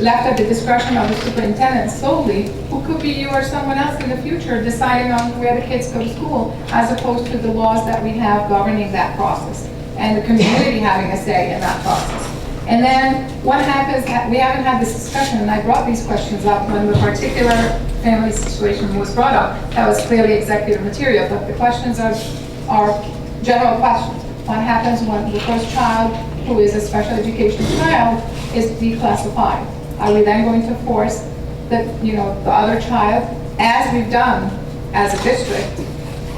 left at the discretion of the superintendent solely, who could be you or someone else in the future deciding on where the kids go to school, as opposed to the laws that we have governing that process, and the community having a say in that process. And then what happens, we haven't had this discussion, and I brought these questions up when the particular family situation was brought up. That was clearly executive material, but the questions are general questions. What happens when the first child, who is a special education child, is declassified? Are we then going to force the other child, as we've done as a district,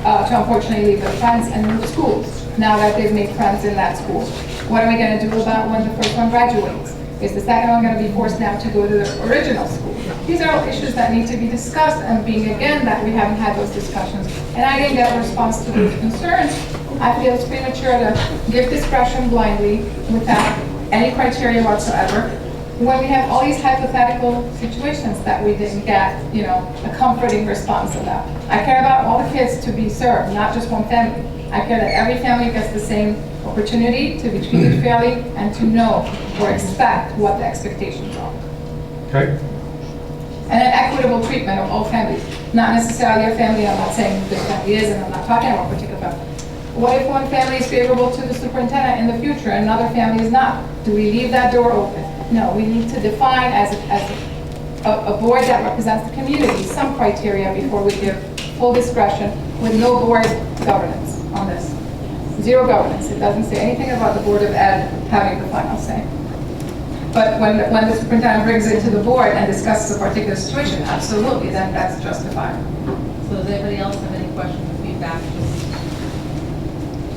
to unfortunately leave their friends and move schools, now that they've made friends in that school? What are we going to do about when the first one graduates? Is the second one going to be forced now to go to the original school? These are all issues that need to be discussed, and being again that we haven't had those discussions, and I didn't get a response to those concerns, I feel it's premature to give discretion blindly without any criteria whatsoever, when we have all these hypothetical situations that we didn't get, a comforting response about. I care about all the kids to be served, not just one family. I care that every family gets the same opportunity to be treated fairly and to know or expect what the expectations are. okay? And an equitable treatment of all families, not necessarily a family, I'm not saying this family is, and I'm not talking about a particular family. What if one family is favorable to the superintendent in the future and another family is not? Do we leave that door open? No, we need to define as a board that represents the community some criteria before we give full discretion with no board governance on this. Zero governance. It doesn't say anything about the Board of Ed having the final say. But when the superintendent brings it to the board and discusses a particular situation, absolutely, then that's justified. So does anybody else have any questions or feedback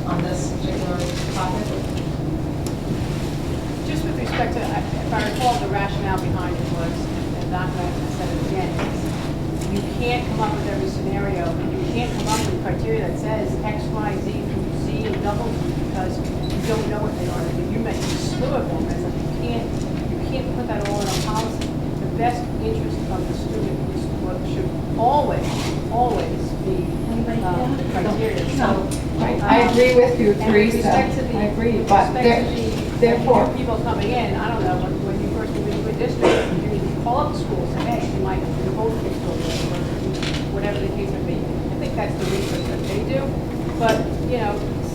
on this particular topic? Just with respect to, if I recall, the rationale behind it was, and Dr. said it again, you can't come up with every scenario, and you can't come up with criteria that says X, Y, Z through Z and double Z, because you don't know what they are. If you mentioned a slew of them, and you can't put that all in a policy. The best interest of the student is what should always be the criteria. So, I agree with you, and with Teresa. respect to the, I agree, but therefore, people coming in, I don't know, when you first move into a district, you call up the school and say, hey, you might both kids go to school, or whatever the case may be. I think that's the research that they do. But,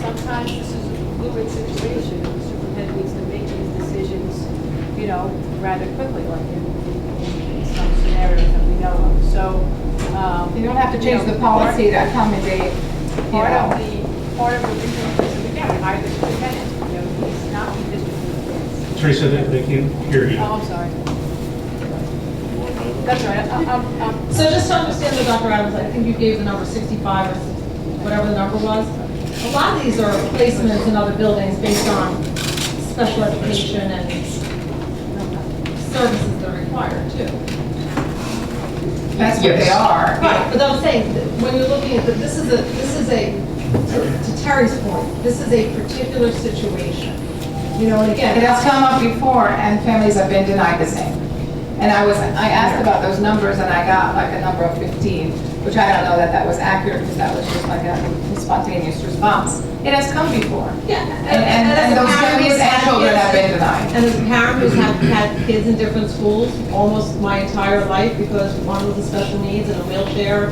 sometimes this is a fluid situation. The superintendent needs to make these decisions, rather quickly, like in some scenarios that we know of. So, you don't have to change the policy to accommodate, part of the reason is, again, we hire the superintendent. He's not the district. Teresa, they can't hear you. Oh, I'm sorry. That's right. So just to understand the Dr. Adams, I think you gave the number 65 or whatever the number was. A lot of these are placements in other buildings based on special education and services that are required too. That's what they are. Right, but I'm saying, that when you're looking at, this is to Terry's point, this is a particular situation. You know, and again. It has come up before, and families have been denied the same. And I asked about those numbers, and I got like a number of 15, which I don't know that was accurate, because that was just like a spontaneous response. It has come before. Yeah, And those families and children have been denied. And as a parent who's had kids in different schools almost my entire life, because one was a special needs in a wheelchair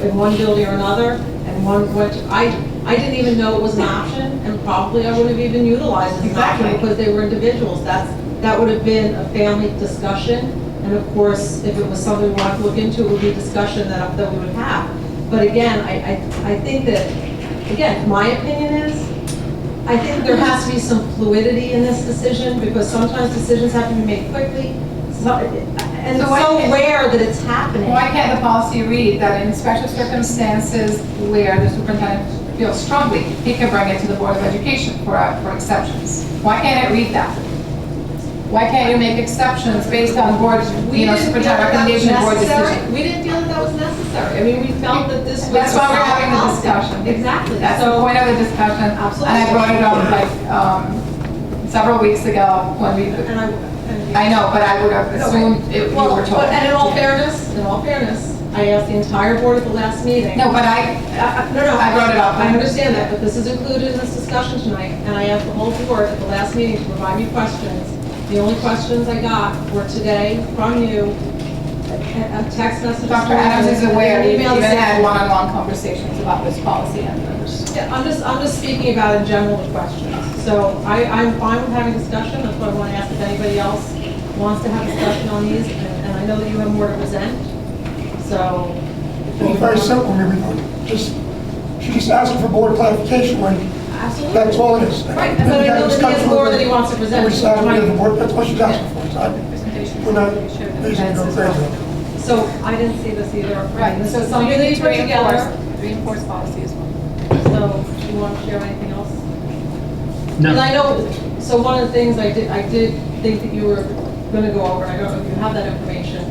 in one building or another, and one went to, I didn't even know it was an option, and probably I wouldn't have even utilized it as an option because they were individuals. That would have been a family discussion, and of course, if it was something we wanted to look into, it would be a discussion that we would have. But again, I think that, again, my opinion is, I think there has to be some fluidity in this decision, because sometimes decisions have to be made quickly, and it's so rare that it's happening. Why can't the policy read that in special circumstances where the superintendent feels strongly, he can bring it to the Board of Education for exceptions? Why can't it read that? Why can't you make exceptions based on board, superintendent recommendation, board decision? We didn't feel that was necessary. I mean, we felt that this was. That's why we're having the discussion. Exactly. That's the point of the discussion. Absolutely. And I brought it up like several weeks ago when we. I know, but I would have assumed you were told. But and in all fairness, I asked the entire board at the last meeting. No, but I brought it up. I understand that, but this is included in this discussion tonight, and I asked the whole board at the last meeting to provide me questions. The only questions I got were today from you, a text message. Dr. Adams is aware, we email even saying- had one-on-one conversations about this policy and others. Yeah, I'm just speaking about in general the questions. So I'm fine with having discussion. That's why I want to ask if anybody else wants to have discussion on these, and I know that you have more to present. So. Well, very simple, she just asking for board clarification when Absolutely. that's all it is. Right, but I know that he has more that he wants to present. We decided we have the board, that's what she's asking for. We're not reason to go crazy. So I didn't see this either. Right, This so is something that you put together. reinforce policy as well. So do you want to share anything else? No. And I know, so one of the things I did think that you were going to go over, and I don't know if you have that information,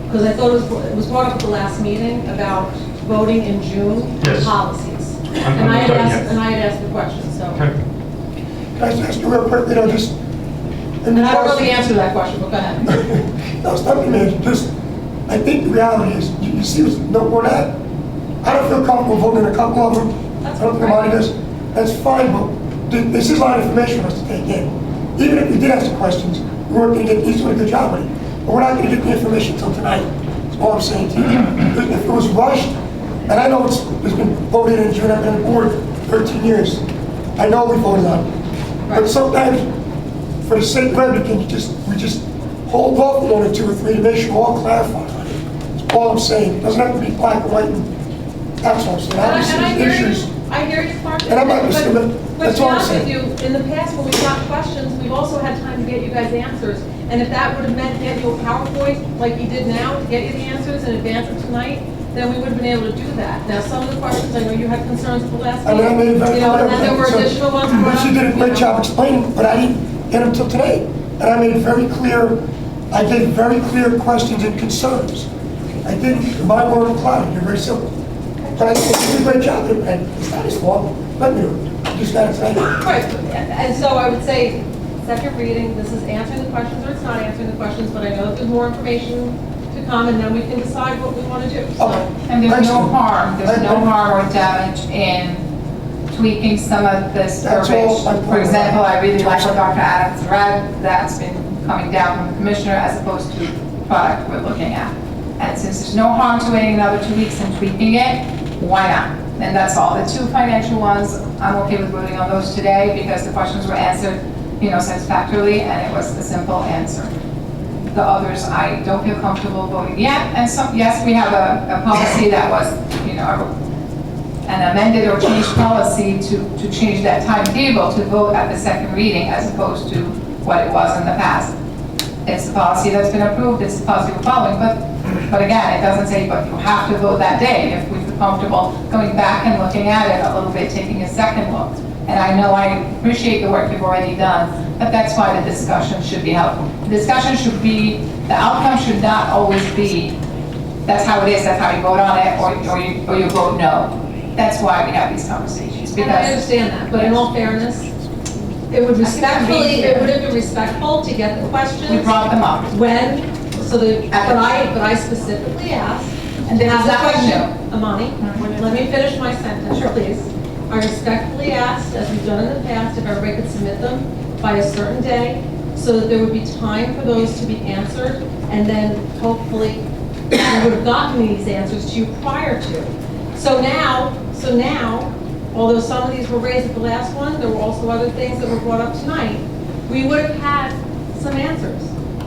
because I thought it was brought up at the last meeting about voting in June Yes. policies. I'm And I had sorry, asked, yes. and I had asked the question, so. Okay. Can I just ask you real quick, just. And I don't know the answer to that question, but go ahead. No, it's not me, just, I think the reality is, you see we're not, I don't feel comfortable voting in a couple of them. That's I don't think mine is. That's fine, but this is a lot of information for us to take in. Even if we did ask the questions, we weren't going to get, he's doing a good job with it. But we're not going to get the information until tonight. That's all I'm saying to you. If it was rushed, and I know it's been voted in June, I've been on the board 13 years. I know we voted on it. But sometimes, for the sake of everything, we just hold off on 1 or 2 or 3 to make sure we're all clarified on it. That's all I'm saying. It doesn't have to be black and white, and that's all I'm saying. Obviously, there's issues. I hear you, Clark. And I'm not But listening, to that's be all I'm honest with saying. you, in the past, when we've got questions, we've also had time to get you guys answers. And if that would have meant get you a PowerPoint like you did now to get you the answers in advance of tonight, then we would have been able to do that. Now, some of the questions, I know you had concerns at the last I mean, I made it meeting. very You know, clear. and then there were So, additional ones brought up. She did a you great know. job explaining, but I didn't get them till today. And I made it very clear, I gave very clear questions and concerns. I didn't, my word of cloud, you're very simple. But I think she did a great job, and it's not his fault. Let me do it. You just got to say. Right, and so I would say, second reading, this is answering the questions or it's not answering the questions, but I know that there's more information to come, and then we can decide what we want to do. So, And there's no harm or damage in tweaking some of this That's verbiage. all I'm- For example, I really like what Dr. Adams read, that's been coming down from the commissioner as opposed to product we're looking at. And since there's no harm to waiting another 2 weeks and tweaking it, why not? And that's all. The 2 financial ones, I'm okay with voting on those today because the questions were answered, satisfactorily, and it was a simple answer. The others, I don't feel comfortable voting yet. And yes, we have a policy that was, an amended or changed policy to change that timetable to vote at the second reading as opposed to what it was in the past. It's the policy that's been approved, it's the policy we're following, but again, it doesn't say, but you have to vote that day. If we feel comfortable going back and looking at it a little bit, taking a second look, And I know I appreciate the work you've already done, but that's why the discussion should be held. The discussion should be, the outcome should not always be, that's how it is, that's how you vote on it, or you vote no. That's why we have these conversations, And I because understand that, but in all fairness, it would have been respectful to get the questions. we brought them up. When, so that, but I specifically asked. And there was Have the nothing question, Amani, let me finish my sentence, please. I respectfully asked, as we've done in the past, if everybody could submit them by a certain day, so that there would be time for those to be answered, and then hopefully we would have gotten these answers to you prior to. So now, although some of these were raised at the last one, there were also other things that were brought up tonight, we would have had some answers.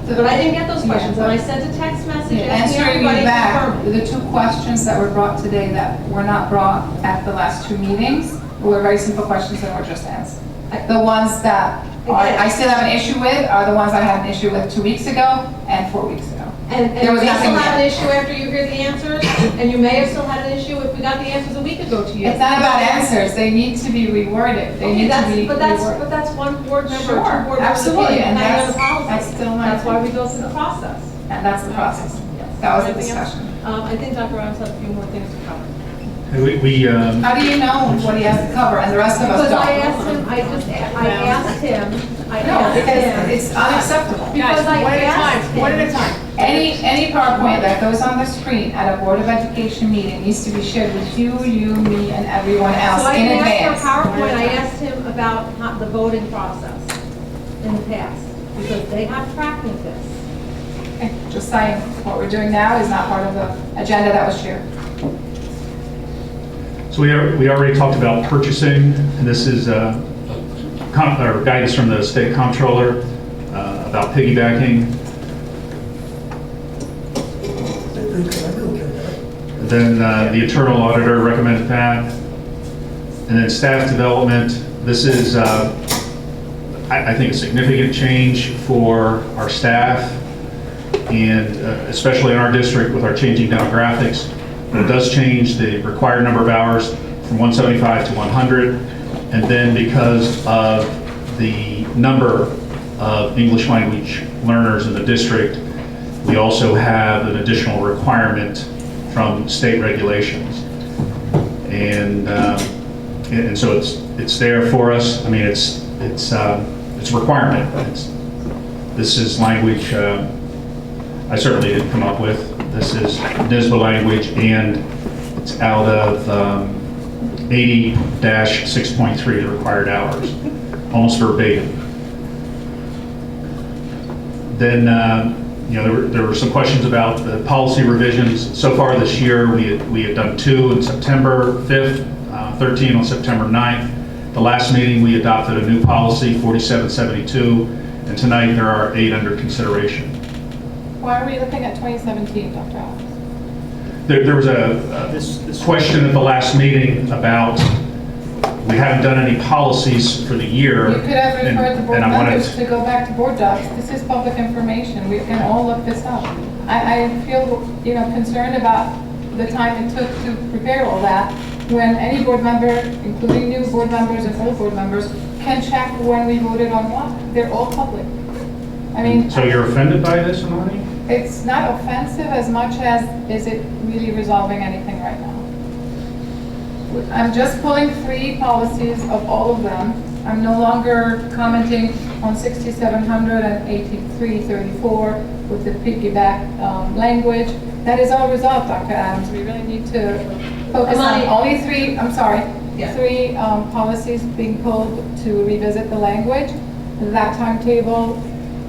But I didn't get those questions, and I sent a text message asking Answering you everybody to back, confirm. the 2 questions that were brought today that were not brought at the last 2 meetings were very simple questions that were just answered. The ones that I still have an issue with are the ones I had an issue with 2 weeks ago and 4 weeks ago. And There you was may nothing still have an there. issue after you hear the answers, and you may have still had an issue if we got the answers a week ago to you. It's not about answers, they need to be reworded. They Okay, need to be but reworded. that's one board member, or Sure, 2 board members' absolutely, opinion, and depending on the that's policy. still my That's why we go through the process. And that's the process. That was the Anything else? discussion. I think Dr. Adams had a few more things to cover. How do you know what he has to cover and the rest of us Because don't? I asked him, I asked him, No, because it's unacceptable. Because I One at a asked time, him. one at a time. Any PowerPoint that goes on the screen at a Board of Education meeting needs to be shared with you, me, and everyone else So I in didn't ask advance. for PowerPoint, I asked him about the voting process in the past, because they have tracked with this. Okay, just saying, what we're doing now is not part of the agenda that was shared. So we already talked about purchasing, and this is guidance from the state comptroller about piggybacking. Then the internal auditor recommended that. And then staff development, this is, I think, a significant change for our staff, and especially in our district with our changing demographics. It does change the required number of hours from 175 to 100, and then because of the number of English language learners in the district, we also have an additional requirement from state regulations. And so it's there for us. I mean, it's a requirement. This is language I certainly didn't come up with. This is NISBA language, and it's out of 80-6.3, the required hours, almost verbatim. Then, there were some questions about the policy revisions. So far this year, we had done 2 on September 5th, 13 on September 9th. The last meeting, we adopted a new policy, 4772, and tonight there are 8 under consideration. Why are we looking at 2017, Dr. Adams? There was a question at the last meeting about, we haven't done any policies for the year. You could have referred the board and I wanted members to go back to board docs. This is public information. We can all look this up. I feel, concerned about the time it took to prepare all that, when any board member, including new board members and old board members, can check when we voted on what. They're all public. I mean. So you're offended by this, Amani? It's not offensive as much as, is it really resolving anything right now? I'm just pulling 3 policies of all of them. I'm no longer commenting on 6700 and 8334 with the piggyback language. That is all resolved, Dr. Adams. We really need to focus on only 3, I'm sorry, 3 policies being pulled to revisit the language. That timetable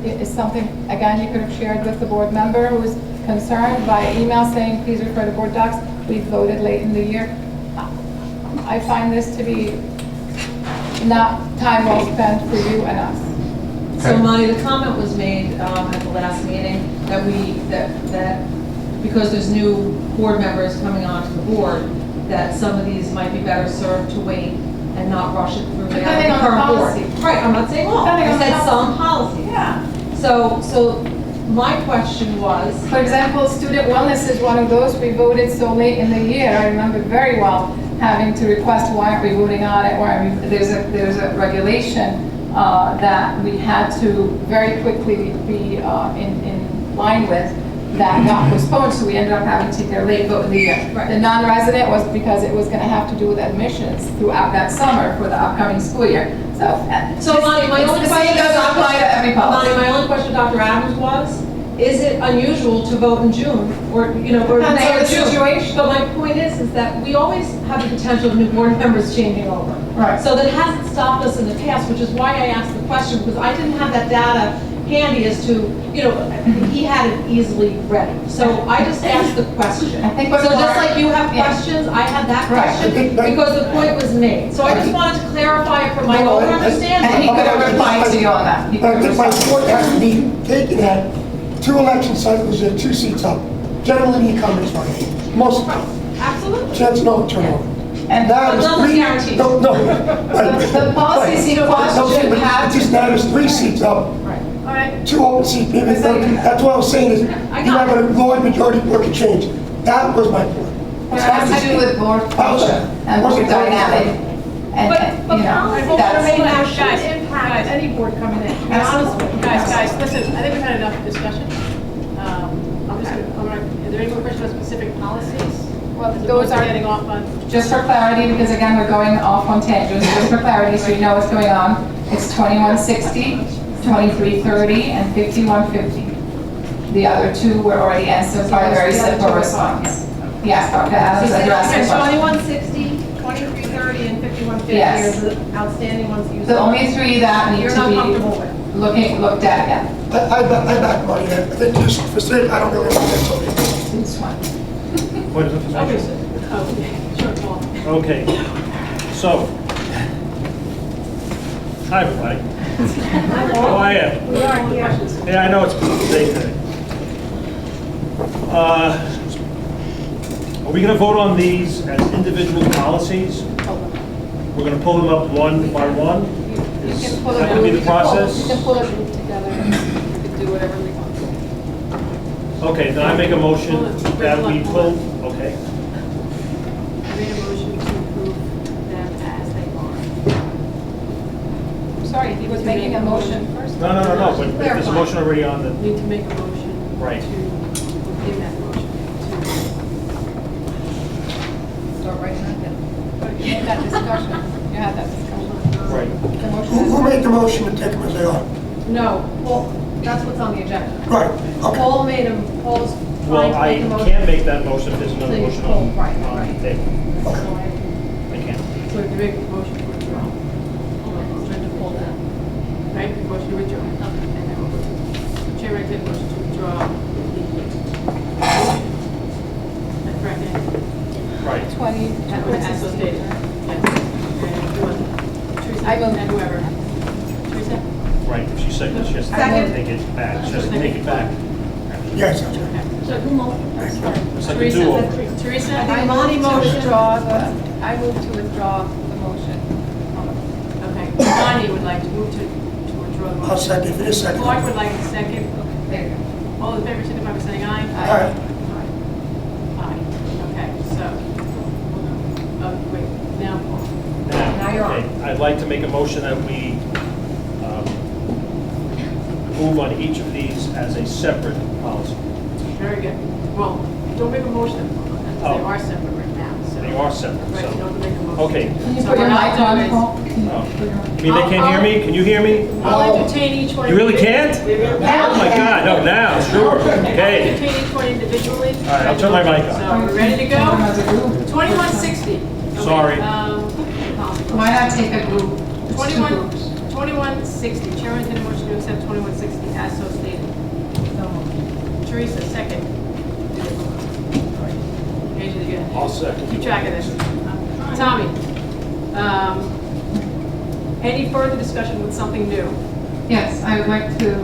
is something, again, you could have shared with the board member who was concerned by email saying, please refer to board docs. We voted late in the year. I find this to be not time well spent for you and us. So Monty, the comment was made at the last meeting that because there's new board members coming onto the board, that some of these might be better served to wait and not rush it through the Depending on the current policy. board. Right, I'm not saying all. Depending I on the said policy. some policies. Yeah. So my question was, For example, student wellness is one of those. We voted so late in the year. I remember very well having to request, why aren't we voting on it? Why aren't we, there's a regulation that we had to very quickly be in line with that got postponed, so we ended up having to get a late vote in the year. The non-resident was because it was going to have to do with admissions throughout that summer for the upcoming school year. So Lonnie, my only question doesn't apply to every policy. Lonnie, my only question to Dr. Adams was, is it unusual to vote in June, or, you know, or Depends May on or the June? situation. But my point is that we always have the potential of new board members changing over. Right. So that hasn't stopped us in the past, which is why I asked the question, because I didn't have that data handy as to, you know, he had it easily ready. So I just asked the question. I think So what's just hard- like you have yeah. questions, I had that Right. question, because the point was made. So I just wanted to clarify it for my No, own I- understanding. And he could have replied to you on that. He could I have think my replied. point has to be taken at 2 election cycles, you have 2 seats up. Generally, the incumbents run. Most of the time. Absolutely. Chance no turnover. And Now there's nothing's 3. guaranteed. No, no. the policies he questioned have Just now there's 3 seats up. All right, 2 open seats, maybe 13. That's what I was saying is, you have a large majority board can change. That was my point. It has to do with board function and board dynamic. And, but you know, policy that's. may not impact any board coming in. To be honest with you. Guys, listen, I think we've had enough discussion. Are there any more questions on specific policies? Well, As those opposed to are, getting off on, just for clarity, because again, we're going off on tangents, just for clarity, so you know what's going on. It's 2160, 2330, and 5150. The other 2 were already answered by a very simple response. Yes, Dr. Adams addressed the question. 2160, 2330, and 5150 Yes. are the outstanding ones that you The only 3 that need You're to not comfortable be with. looked at again. I back money. I think just for sake, I don't really want to This one. Point of information. sure, Paul. Okay, so, hi everybody. How are you? We are here. Yeah, I know it's a day today. Are we going to vote on these as individual policies? We're going to pull them up one by one? You Is can pull that it going to be the You process? can pull it together, you can do whatever we want. Okay, then I make a motion that we pull, okay. I made a motion to approve them as they are. I'm sorry, he was making a motion first. No, but there's a motion already on the, Need to make a motion Right. to, in that motion, Start writing that down. But you had that discussion. You had that discussion. right. The motion Who is- made the motion to take them as they are? to. No, Paul, that's what's on the agenda. Right, okay. Paul's Well, trying to I make a motion. can't make that motion if there's another Please, motion pull, on right, on right. the table. So I can't. So if you make a motion to withdraw, I'm trying to pull that. Right, the motion to withdraw. And then we'll go to, Chair recommends motion to withdraw the, that's correct, Andy? Right. 20. As so stated. Yes. And you want Teresa I move. and whoever. Teresa? Right, if she seconded, she has to Second. take it back, she has to take it back. Yes, that's right. Okay. So who moved? It's like a do-over. Teresa? I Lonnie move to motion. withdraw I move to withdraw the motion. Okay, Lonnie would like to move to withdraw the motion. I'll second, if it is second. Clark would like to second. There you go. All in favor, signify by saying aye. All right. Aye. Okay, so, wait, now, Paul. Now you're on. Okay, I'd like to make a motion that we move on each of these as a separate policy. Very good. Well, don't make a motion, they Oh. are separate right now, so. They are separate, Right, you so. don't make a motion. Okay. Can you So put your what mic I'll on, do is- Paul? Can you Oh. put your- You mean they can't hear me? Can you hear me? I'll entertain each one. You really can't? Oh my God, no, now, sure, I'll okay. entertain each one individually. All right, I'll turn my mic on. So, we're ready to go? As a group. 2160. Okay, Sorry. Why not take a group? It's two 21, groups. 2160. Chairman entertain a motion to accept 2160 as so stated. Teresa, second. Raise it again. I'll second. Keep track of this. Tommy, any further discussion with something new? Yes, I would like to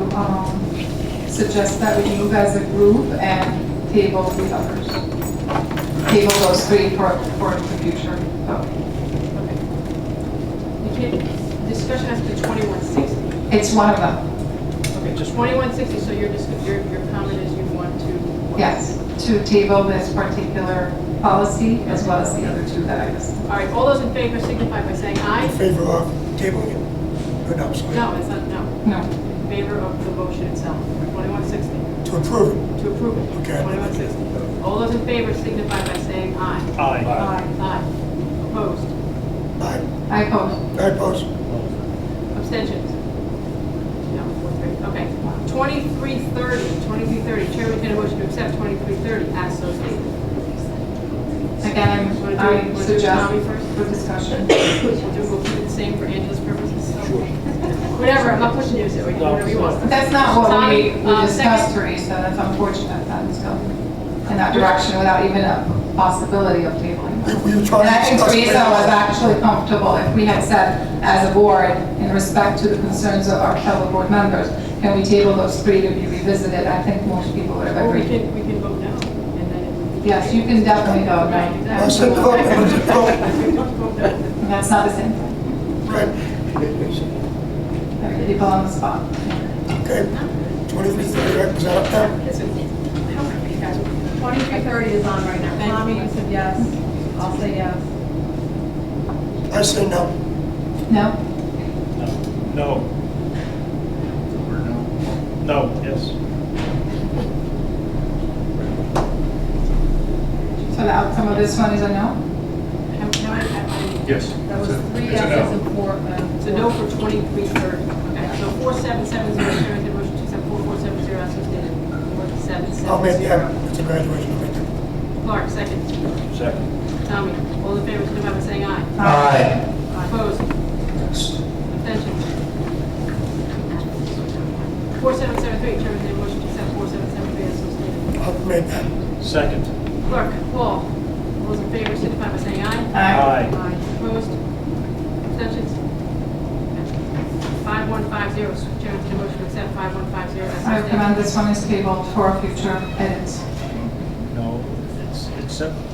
suggest that we move as a group and table the others. Table those 3 for the future. vote. Okay. You can't, discussion has to be 2160. It's one of them. Okay, just 2160, so your comment is you want to. Yes. to table this particular policy as well as the other two that I listed. All right, all those in favor signify by saying aye. In favor of tabling it? Or no, sorry. No, it's not, no. No. In favor of the motion itself, 2160. To approve it? To approve it. Okay. 2160. All those in favor signify by saying aye. Aye. Aye. Opposed? Aye. I oppose. I oppose. Abstentions? No, 4-3. Okay. 2330, Chair would entertain a motion to accept 2330 as so stated. Again, I suggest Tommy first? for discussion. We'll do the same for Angela's purposes. Whatever, I'm not pushing you, so we can do whatever you want. But that's not what Tommy, we discussed, second? Teresa, that's unfortunate that it's going in that direction without even a possibility of tabling. We were trying And I to think discuss it. Teresa was actually comfortable if we had said, as a board, in respect to the concerns of our fellow board members, can we table those three to be revisited? I think most people would have Or we agreed. can vote no. And then Yes, you can definitely go, Right, no. Well, send the vote, and let's vote. Vote no. That's not the same thing. Right, People on the spot. okay. 2330, right, is that up there? 2330 is on right now. Tommy, you said yes. I'll say yes. I say no. No? No. No, yes. So the outcome of this one is a no? Yes. That was 3 It's a yeses no. and 4. It's a no for 2330. Okay, so 4770, Chair would entertain a motion to accept 4470 as so stated. 4770. I'll make that, it's a graduation. I'll make that. Clark, second. Second. Tommy, all in favor, signify by saying aye. Aye. Opposed? Abstentions? 4773, Chair would entertain a motion to accept 4773 as so stated. I'll make that. Second. Clerk, Paul, all those in favor, signify by saying aye. Aye. Opposed? Abstentions? 5150, Chair would entertain a motion to accept 5150 as so I stated. recommend this one is tabled for future edits. No, it's separate.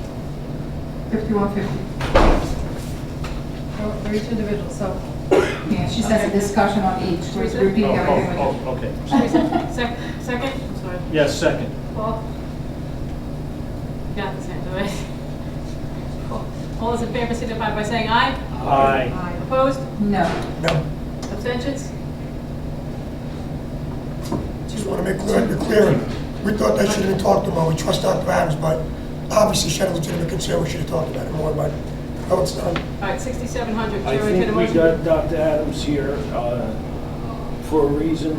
5150. For each individual, so. Yeah, she said a discussion on each, we're repeating everything we did. Okay. Second? I'm sorry. Yes, second. Paul? Got this hand, all right? All those in favor signify by saying aye. Aye. Opposed? No. No. Abstentions? Just want to make clear, we thought that should have been talked about. We trust our plans, but obviously she had a legitimate concern. We should have talked about it more, but how it's done. All right, 6700, I Chair would entertain a think we motion. got Dr. Adams here for a reason.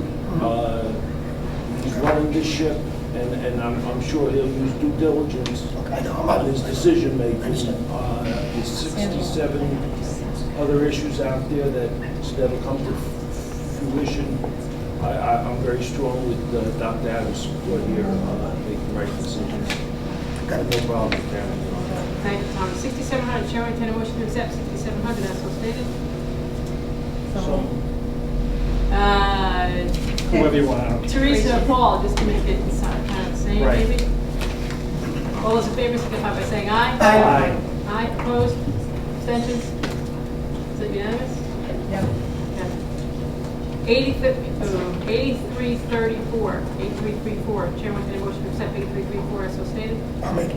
He's running this ship, and I'm sure he'll use due diligence I know, on his decision making. I understand. There's 67 other issues out there that'll come to fruition. I'm very strong with Dr. Adams' support here, making the right decisions. Got it. No problem, Karen. Thank you, Tom. 6700, Chair would entertain a motion to accept 6700 as so stated. Whoever you want. Teresa, Paul, just to make it kind of the same, Right. maybe? All those in favor signify by saying aye. Aye. Aye, opposed? Abstentions? Is it unanimous? Yep. 8334, 8334, Chair would entertain a motion to accept 8334 as so stated. I'll make it.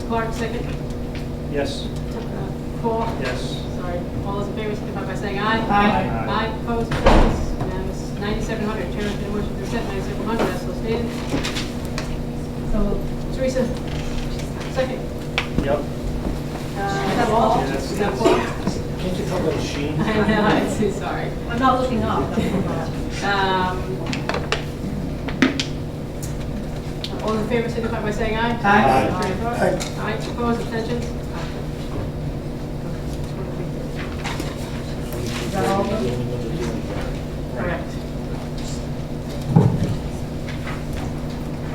Clark, second. Yes. Paul? Yes. Sorry. All those in favor signify by saying aye. Aye. Aye, opposed, abstentions, unanimous. 9700, Chair would entertain a motion to accept 9700 as so stated. So, Teresa, second. Yep. Is that Paul? Yes. Is that Paul? Can't you come with a sheet? I know, I'm so sorry. I'm not looking up. All in favor signify by saying aye. Aye. Aye. Aye, opposed, abstentions? Is that all of them? Correct.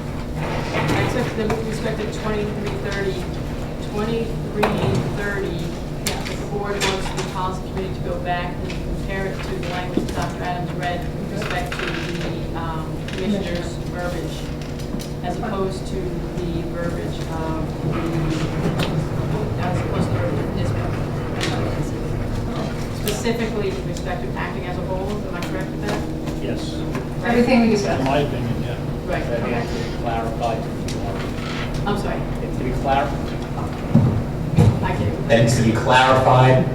Except the with respect to 2330, 2330, the board wants the policy committee to go back and compare it to the language that Dr. Adams read with respect to the commissioner's verbiage, as opposed to the verbiage of the NISBA. Specifically with respect to acting as a whole, am I correct with that? Yes. Everything we discussed. In my opinion, yeah. Right, That okay. has to be clarified to the board. I'm sorry. And to be clarified, I can't. And to be clarified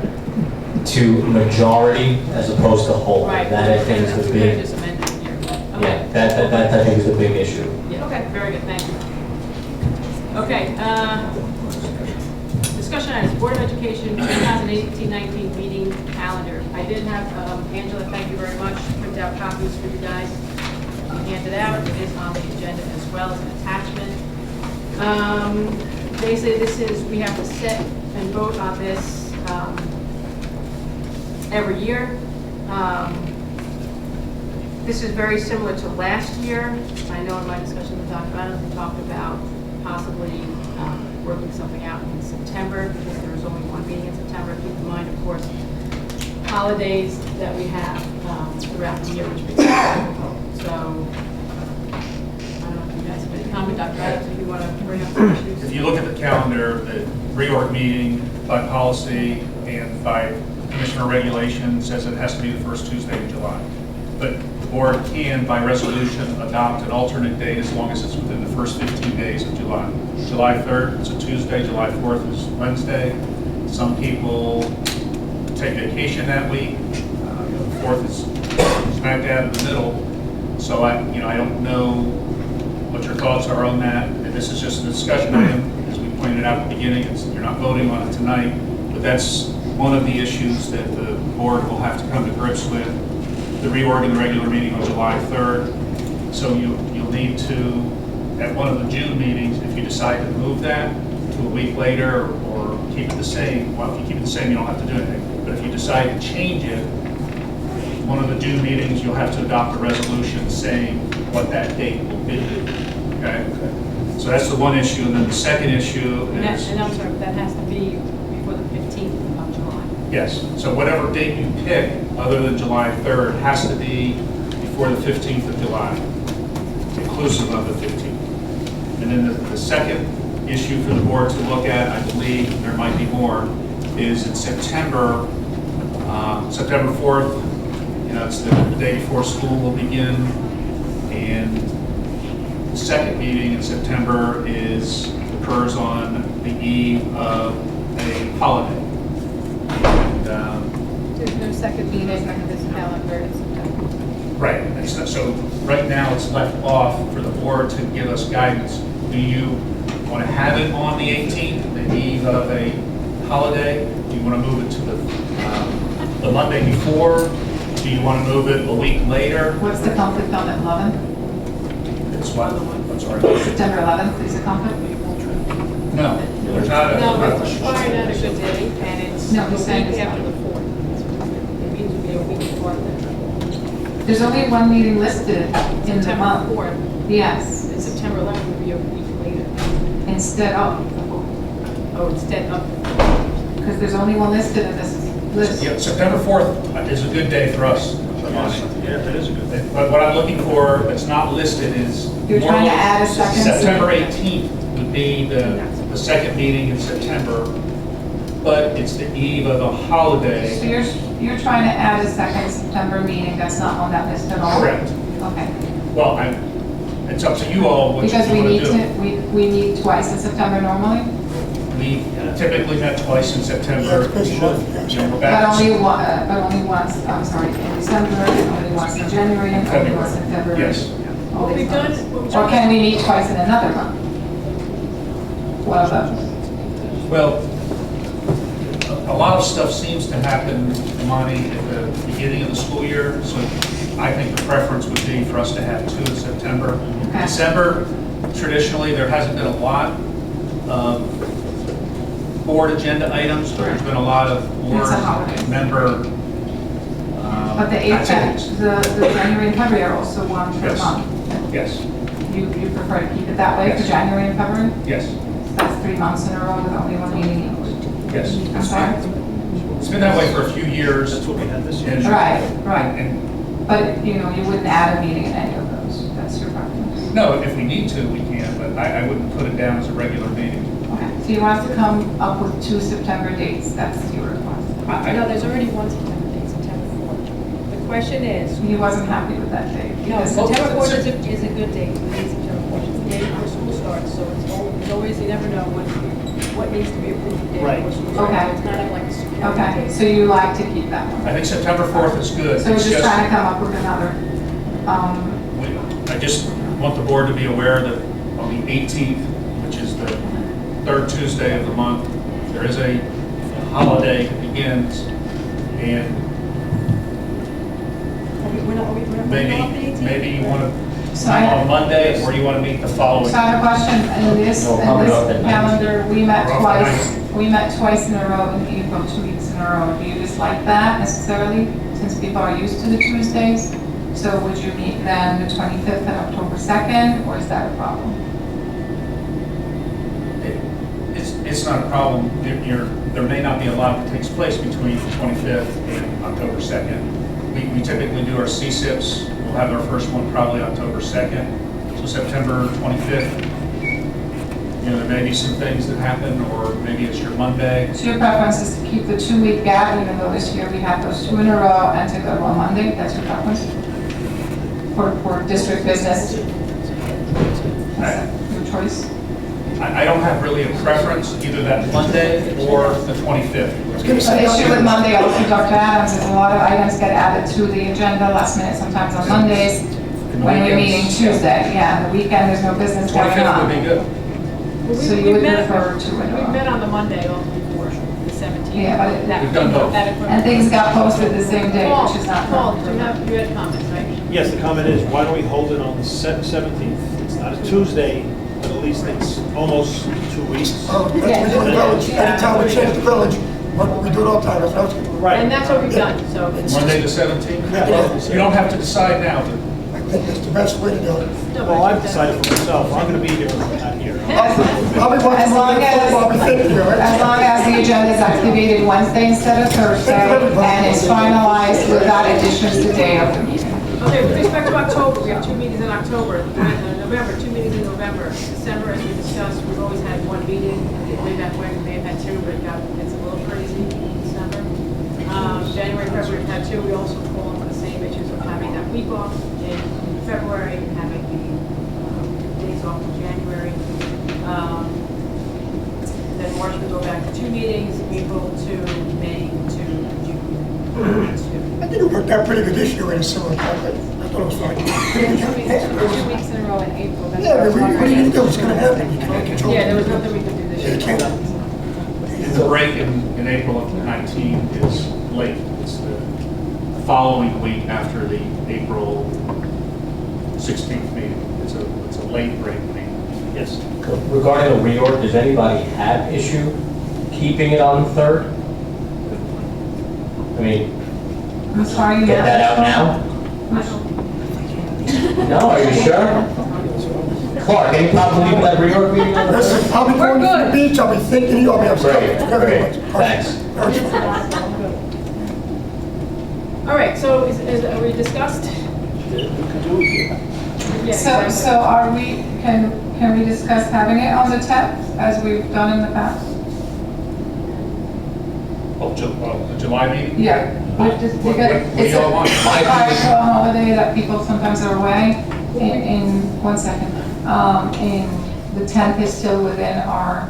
to majority as opposed to whole. Right. That I think is the We big, just amended it here. yeah, Okay. that I think is the big issue. Yeah, okay, very good, thank you. Okay, discussion items, Board of Education 2018-19 meeting calendar. I did have, Angela, thank you very much, printed out copies for you guys. Handed out, it is on the agenda as well as an attachment. Basically, this is, we have to set and vote on this every year. This is very similar to last year. I know in my discussion with Dr. Adams, we talked about possibly working something out in September because there is only one meeting in September. Keep in mind, of course, holidays that we have throughout the year, which makes it difficult. So, I don't know if you guys have any comment, Dr. Adams, if you want to bring up some issues. If you look at the calendar, the reorg meeting by policy and by commissioner regulation says it has to be the first Tuesday in July. But the board can, by resolution, adopt an alternate date as long as it's within the first 15 days of July. July 3rd is a Tuesday, July 4th is Wednesday. Some people take vacation that week. The 4th is smack dab in the middle. So I don't know what your thoughts are on that. And this is just a discussion item, as we pointed out at the beginning. You're not voting on it tonight, but that's one of the issues that the board will have to come to grips with. The reorg and the regular meeting on July 3rd. So you'll need to, at one of the June meetings, if you decide to move that to a week later or keep it the same, well, if you keep it the same, you don't have to do anything. But if you decide to change it, one of the June meetings, you'll have to adopt a resolution saying what that date will be. Okay? So that's the one issue. And then the second issue is... And I'm sorry, but that has to be before the 15th of July. Yes, so whatever date you pick, other than July 3rd, has to be before the 15th of July, inclusive of the 15th. And then the second issue for the board to look at, I believe there might be more, is in September, September 4th, it's the day before school will begin, and the second meeting in September occurs on the eve of a holiday. There's no second meeting on this calendar in September. Right, and so right now it's left off for the board to give us guidance. Do you want to have it on the 18th, the eve of a holiday? Do you want to move it to the Monday before? Do you want to move it a week later? What's the conflict on the 11th? It's what? I'm sorry. September 11th is a conflict? No, there's not a... No, it's probably not a good day, and it's No, the he's saying week it's after not. the 4th. It means it'll be a week before that. There's only one meeting listed in the September month. 4th, Yes, and September 11th will be a week later. instead of, Oh, instead of, because there's only one listed in this list. Yeah, September 4th is a good day for us. Yeah, that is a good thing. But what I'm looking for that's not listed is... You're trying to add a second? September 18th would be the second meeting in September, but it's the eve of a holiday. So you're trying to add a second September meeting that's not on that list at all? Correct. Okay. Well, it's up to you all what you Because want to do. we meet twice in September normally, We typically met twice in September. Yeah, it's We're but back. only once, I'm sorry, in December, and only once in January, and only once in February. Yes. All what these we've done, months. what we've Or done. can we meet twice in another month? One of those. Well, a lot of stuff seems to happen, Monty, at the beginning of the school year, so I think the preference would be for us to have 2 in September. Okay. December, traditionally, there hasn't been a lot of board agenda items, but there's been a lot of board It's a holiday. member But the activities. the January and February are also one per Yes. month. Yes, You prefer to keep it that way for Yes. January and February? yes, That's 3 months in a row with only one meeting each. yes. I'm sorry? It's been that way for a few years. That's what we had this year. and- Right, right. And, But, you wouldn't add a meeting in any of those. That's your preference. no, if we need to, we can, but I wouldn't put it down as a regular meeting. Okay, so you want us to come up with 2 September dates, that's your request. No, there's already one September date, September 4th. The question is, He wasn't happy with that date. no, because September 4th is a good date. We need September 4th. It's the day before school starts. starts, so it's always, you never know what needs to be approved the day Right. before school starts. Okay. It's kind of like a security. Okay, so you like to keep that one? I think September 4th is good. So we're It's just trying to come up with another, I just want the board to be aware that on the 18th, which is the third Tuesday of the month, there is a holiday that begins, and We're not off the 18th? maybe you want to So meet I- on Monday, or you want to meet the following. so I have a question, in this calendar, we met twice in a row in April, 2 weeks in a row. Do you dislike that necessarily, since people are used to the Tuesdays? So would you meet then the 25th and October 2nd, or is that a problem? It's not a problem. There may not be a lot that takes place between the 25th and October 2nd. We typically do our CSIPs. We'll have our first one probably October 2nd. So September 25th, there may be some things that happen, or maybe it's your Monday. So your preference is to keep the 2-week gap, even though this year we have those 2 in a row, and to go on Monday? That's your preference? For district business? Your choice? I don't have really a preference, either that Monday or the 25th. The issue with Monday, also Dr. Adams, is a lot of items get added to the agenda last minute, sometimes on Mondays, when we're meeting Tuesday. Yeah, the weekend, there's no business going 25th would be on. good. Well, So you we've would met- prefer 2 in a We've row? met on the Monday off before, the 17th. Yeah, but That- We've done both. that equipment- And things got posted the same day, Paul, which is not. Paul, you had comments, right? Yes, the comment is, why don't we hold it on the 17th? It's not a Tuesday, but at least it's almost 2 weeks. We do the village, anytime we change the village, we do it all the time, that's what I was. Right. And that's what we've done, so. Monday the 17th? Yeah. You don't have to decide now, but I think that's the best way to do it. Well, I've decided for myself, I'm gonna be here, not here. I'll be watching As long as, football, I'll be thinking here, right? as long as the agenda is activated Wednesday instead of Thursday, and is finalized without additions to day of the meeting. Okay, with respect to October, we have 2 meetings in October, November, 2 meetings in November. December, as we discussed, we've always had 1 meeting, way back when, we may have had 2, but it's a little crazy in December. January, February, we've had 2, we also fall into the same issues of having that week off in February, and having the days off in January. Then March, we go back to 2 meetings, April to May to June 2. I think it worked out pretty good this year in a similar context. I thought it was fine. 2 weeks in a row in April. that's Yeah, but what what do you do? It's gonna happen. You can't control it. Yeah, there was nothing we could do this You year. can't. the break in April of 19 is late. It's the following week after the April 16th meeting. It's a late break meeting. Yes. Regarding the reorg, does anybody have issue keeping it on the 3rd? I mean, I'm sorry, you get that out now? No, are you sure? Clark, any problem leaving that reorg meeting on the 3rd? Listen, I'll be going to the beach, I'll be thinking, I'll be upset. Great, thanks. All right, so are we discussed? Yeah, So are we, can we discuss having it on the 10th, as we've done in the past? The July meeting? Yeah. What do you all want? Prior to a holiday that people sometimes are away, in 1 second, in the 10th is still within our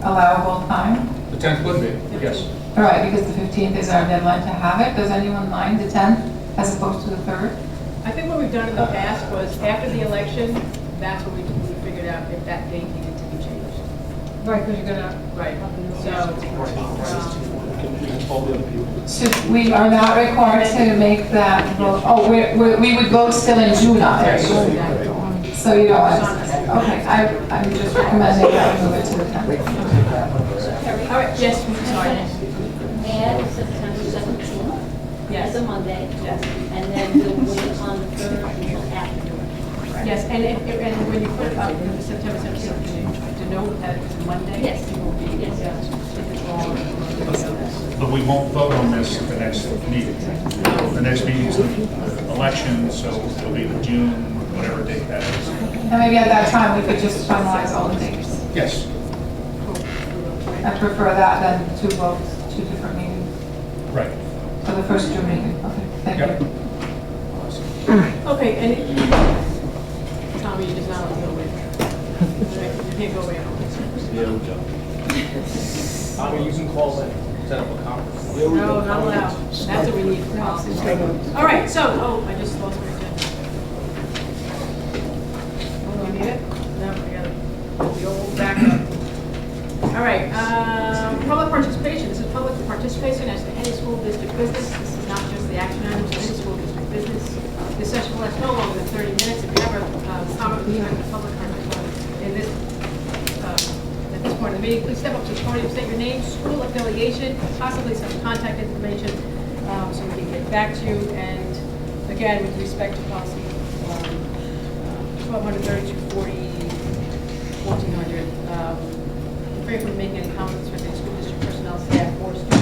allowable time? The 10th would be, yes. All right, because the 15th is our deadline to have it. Does anyone mind the 10th as opposed to the 3rd? I think what we've done in the past was after the election, that's when we figured out if that date needed to be changed. Right, because you're gonna. Right, So we are not required to make that vote. Oh, we would vote still in June on it. So you don't want to. Okay, I'm just recommending that we move it to the 10th. all right, yes, sorry. Add September 17th Yes. as a Monday. Yes. And then we'll wait on the 3rd until afterward. Yes, and when you put it up in September 17th, to note that it's a Monday. Yes. It will be, Yes. But we won't vote on this at the next meeting. The next meeting is the election, so it'll be the June, whatever date that is. And maybe at that time, we could just finalize all the dates. Yes. I prefer that than 2 votes, 2 different meetings. Right. For the first June meeting. Okay, thank Yep. you. Okay, and Tommy, you just not want to go with. You can't go away on this. There we go. You can call in, set up a conference. There we No, go. not allowed. That's what we need for policy. All right, so, I just lost my agenda. You need it? No, I got it. The old backup. All right, public participation. This is public participation as to any school district business. This is not just the action items of any school district business. This session will last no longer than 30 minutes. If you have a comment with respect to public participation in this, at this point of the meeting, please step up to the podium, state your name, school affiliation, possibly some contact information, so we can get back to you. And again, with respect to policy 1230 to 1400, refrain from making any comments with the school district personnel, staff, or students.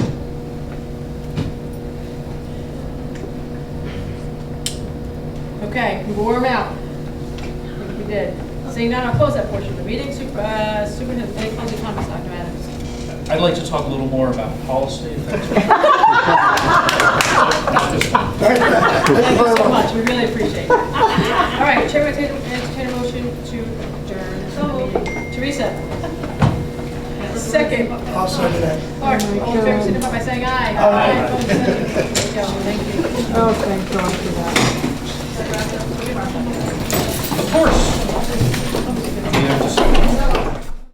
Okay, we wore them out. I think we did. Seeing none, I'll close that portion of the meeting. Superintendent, any closing comments, Dr. Adams? I'd like to talk a little more about policy, if that's okay. Thank you so much, we really appreciate it. All right, Chair, will entertain a motion to adjourn the meeting. Teresa? Second. I'll second that. Clark, all in favor, signify by saying aye. Aye. Opposed, say no. Thank you. Oh, thank God for that. Of course.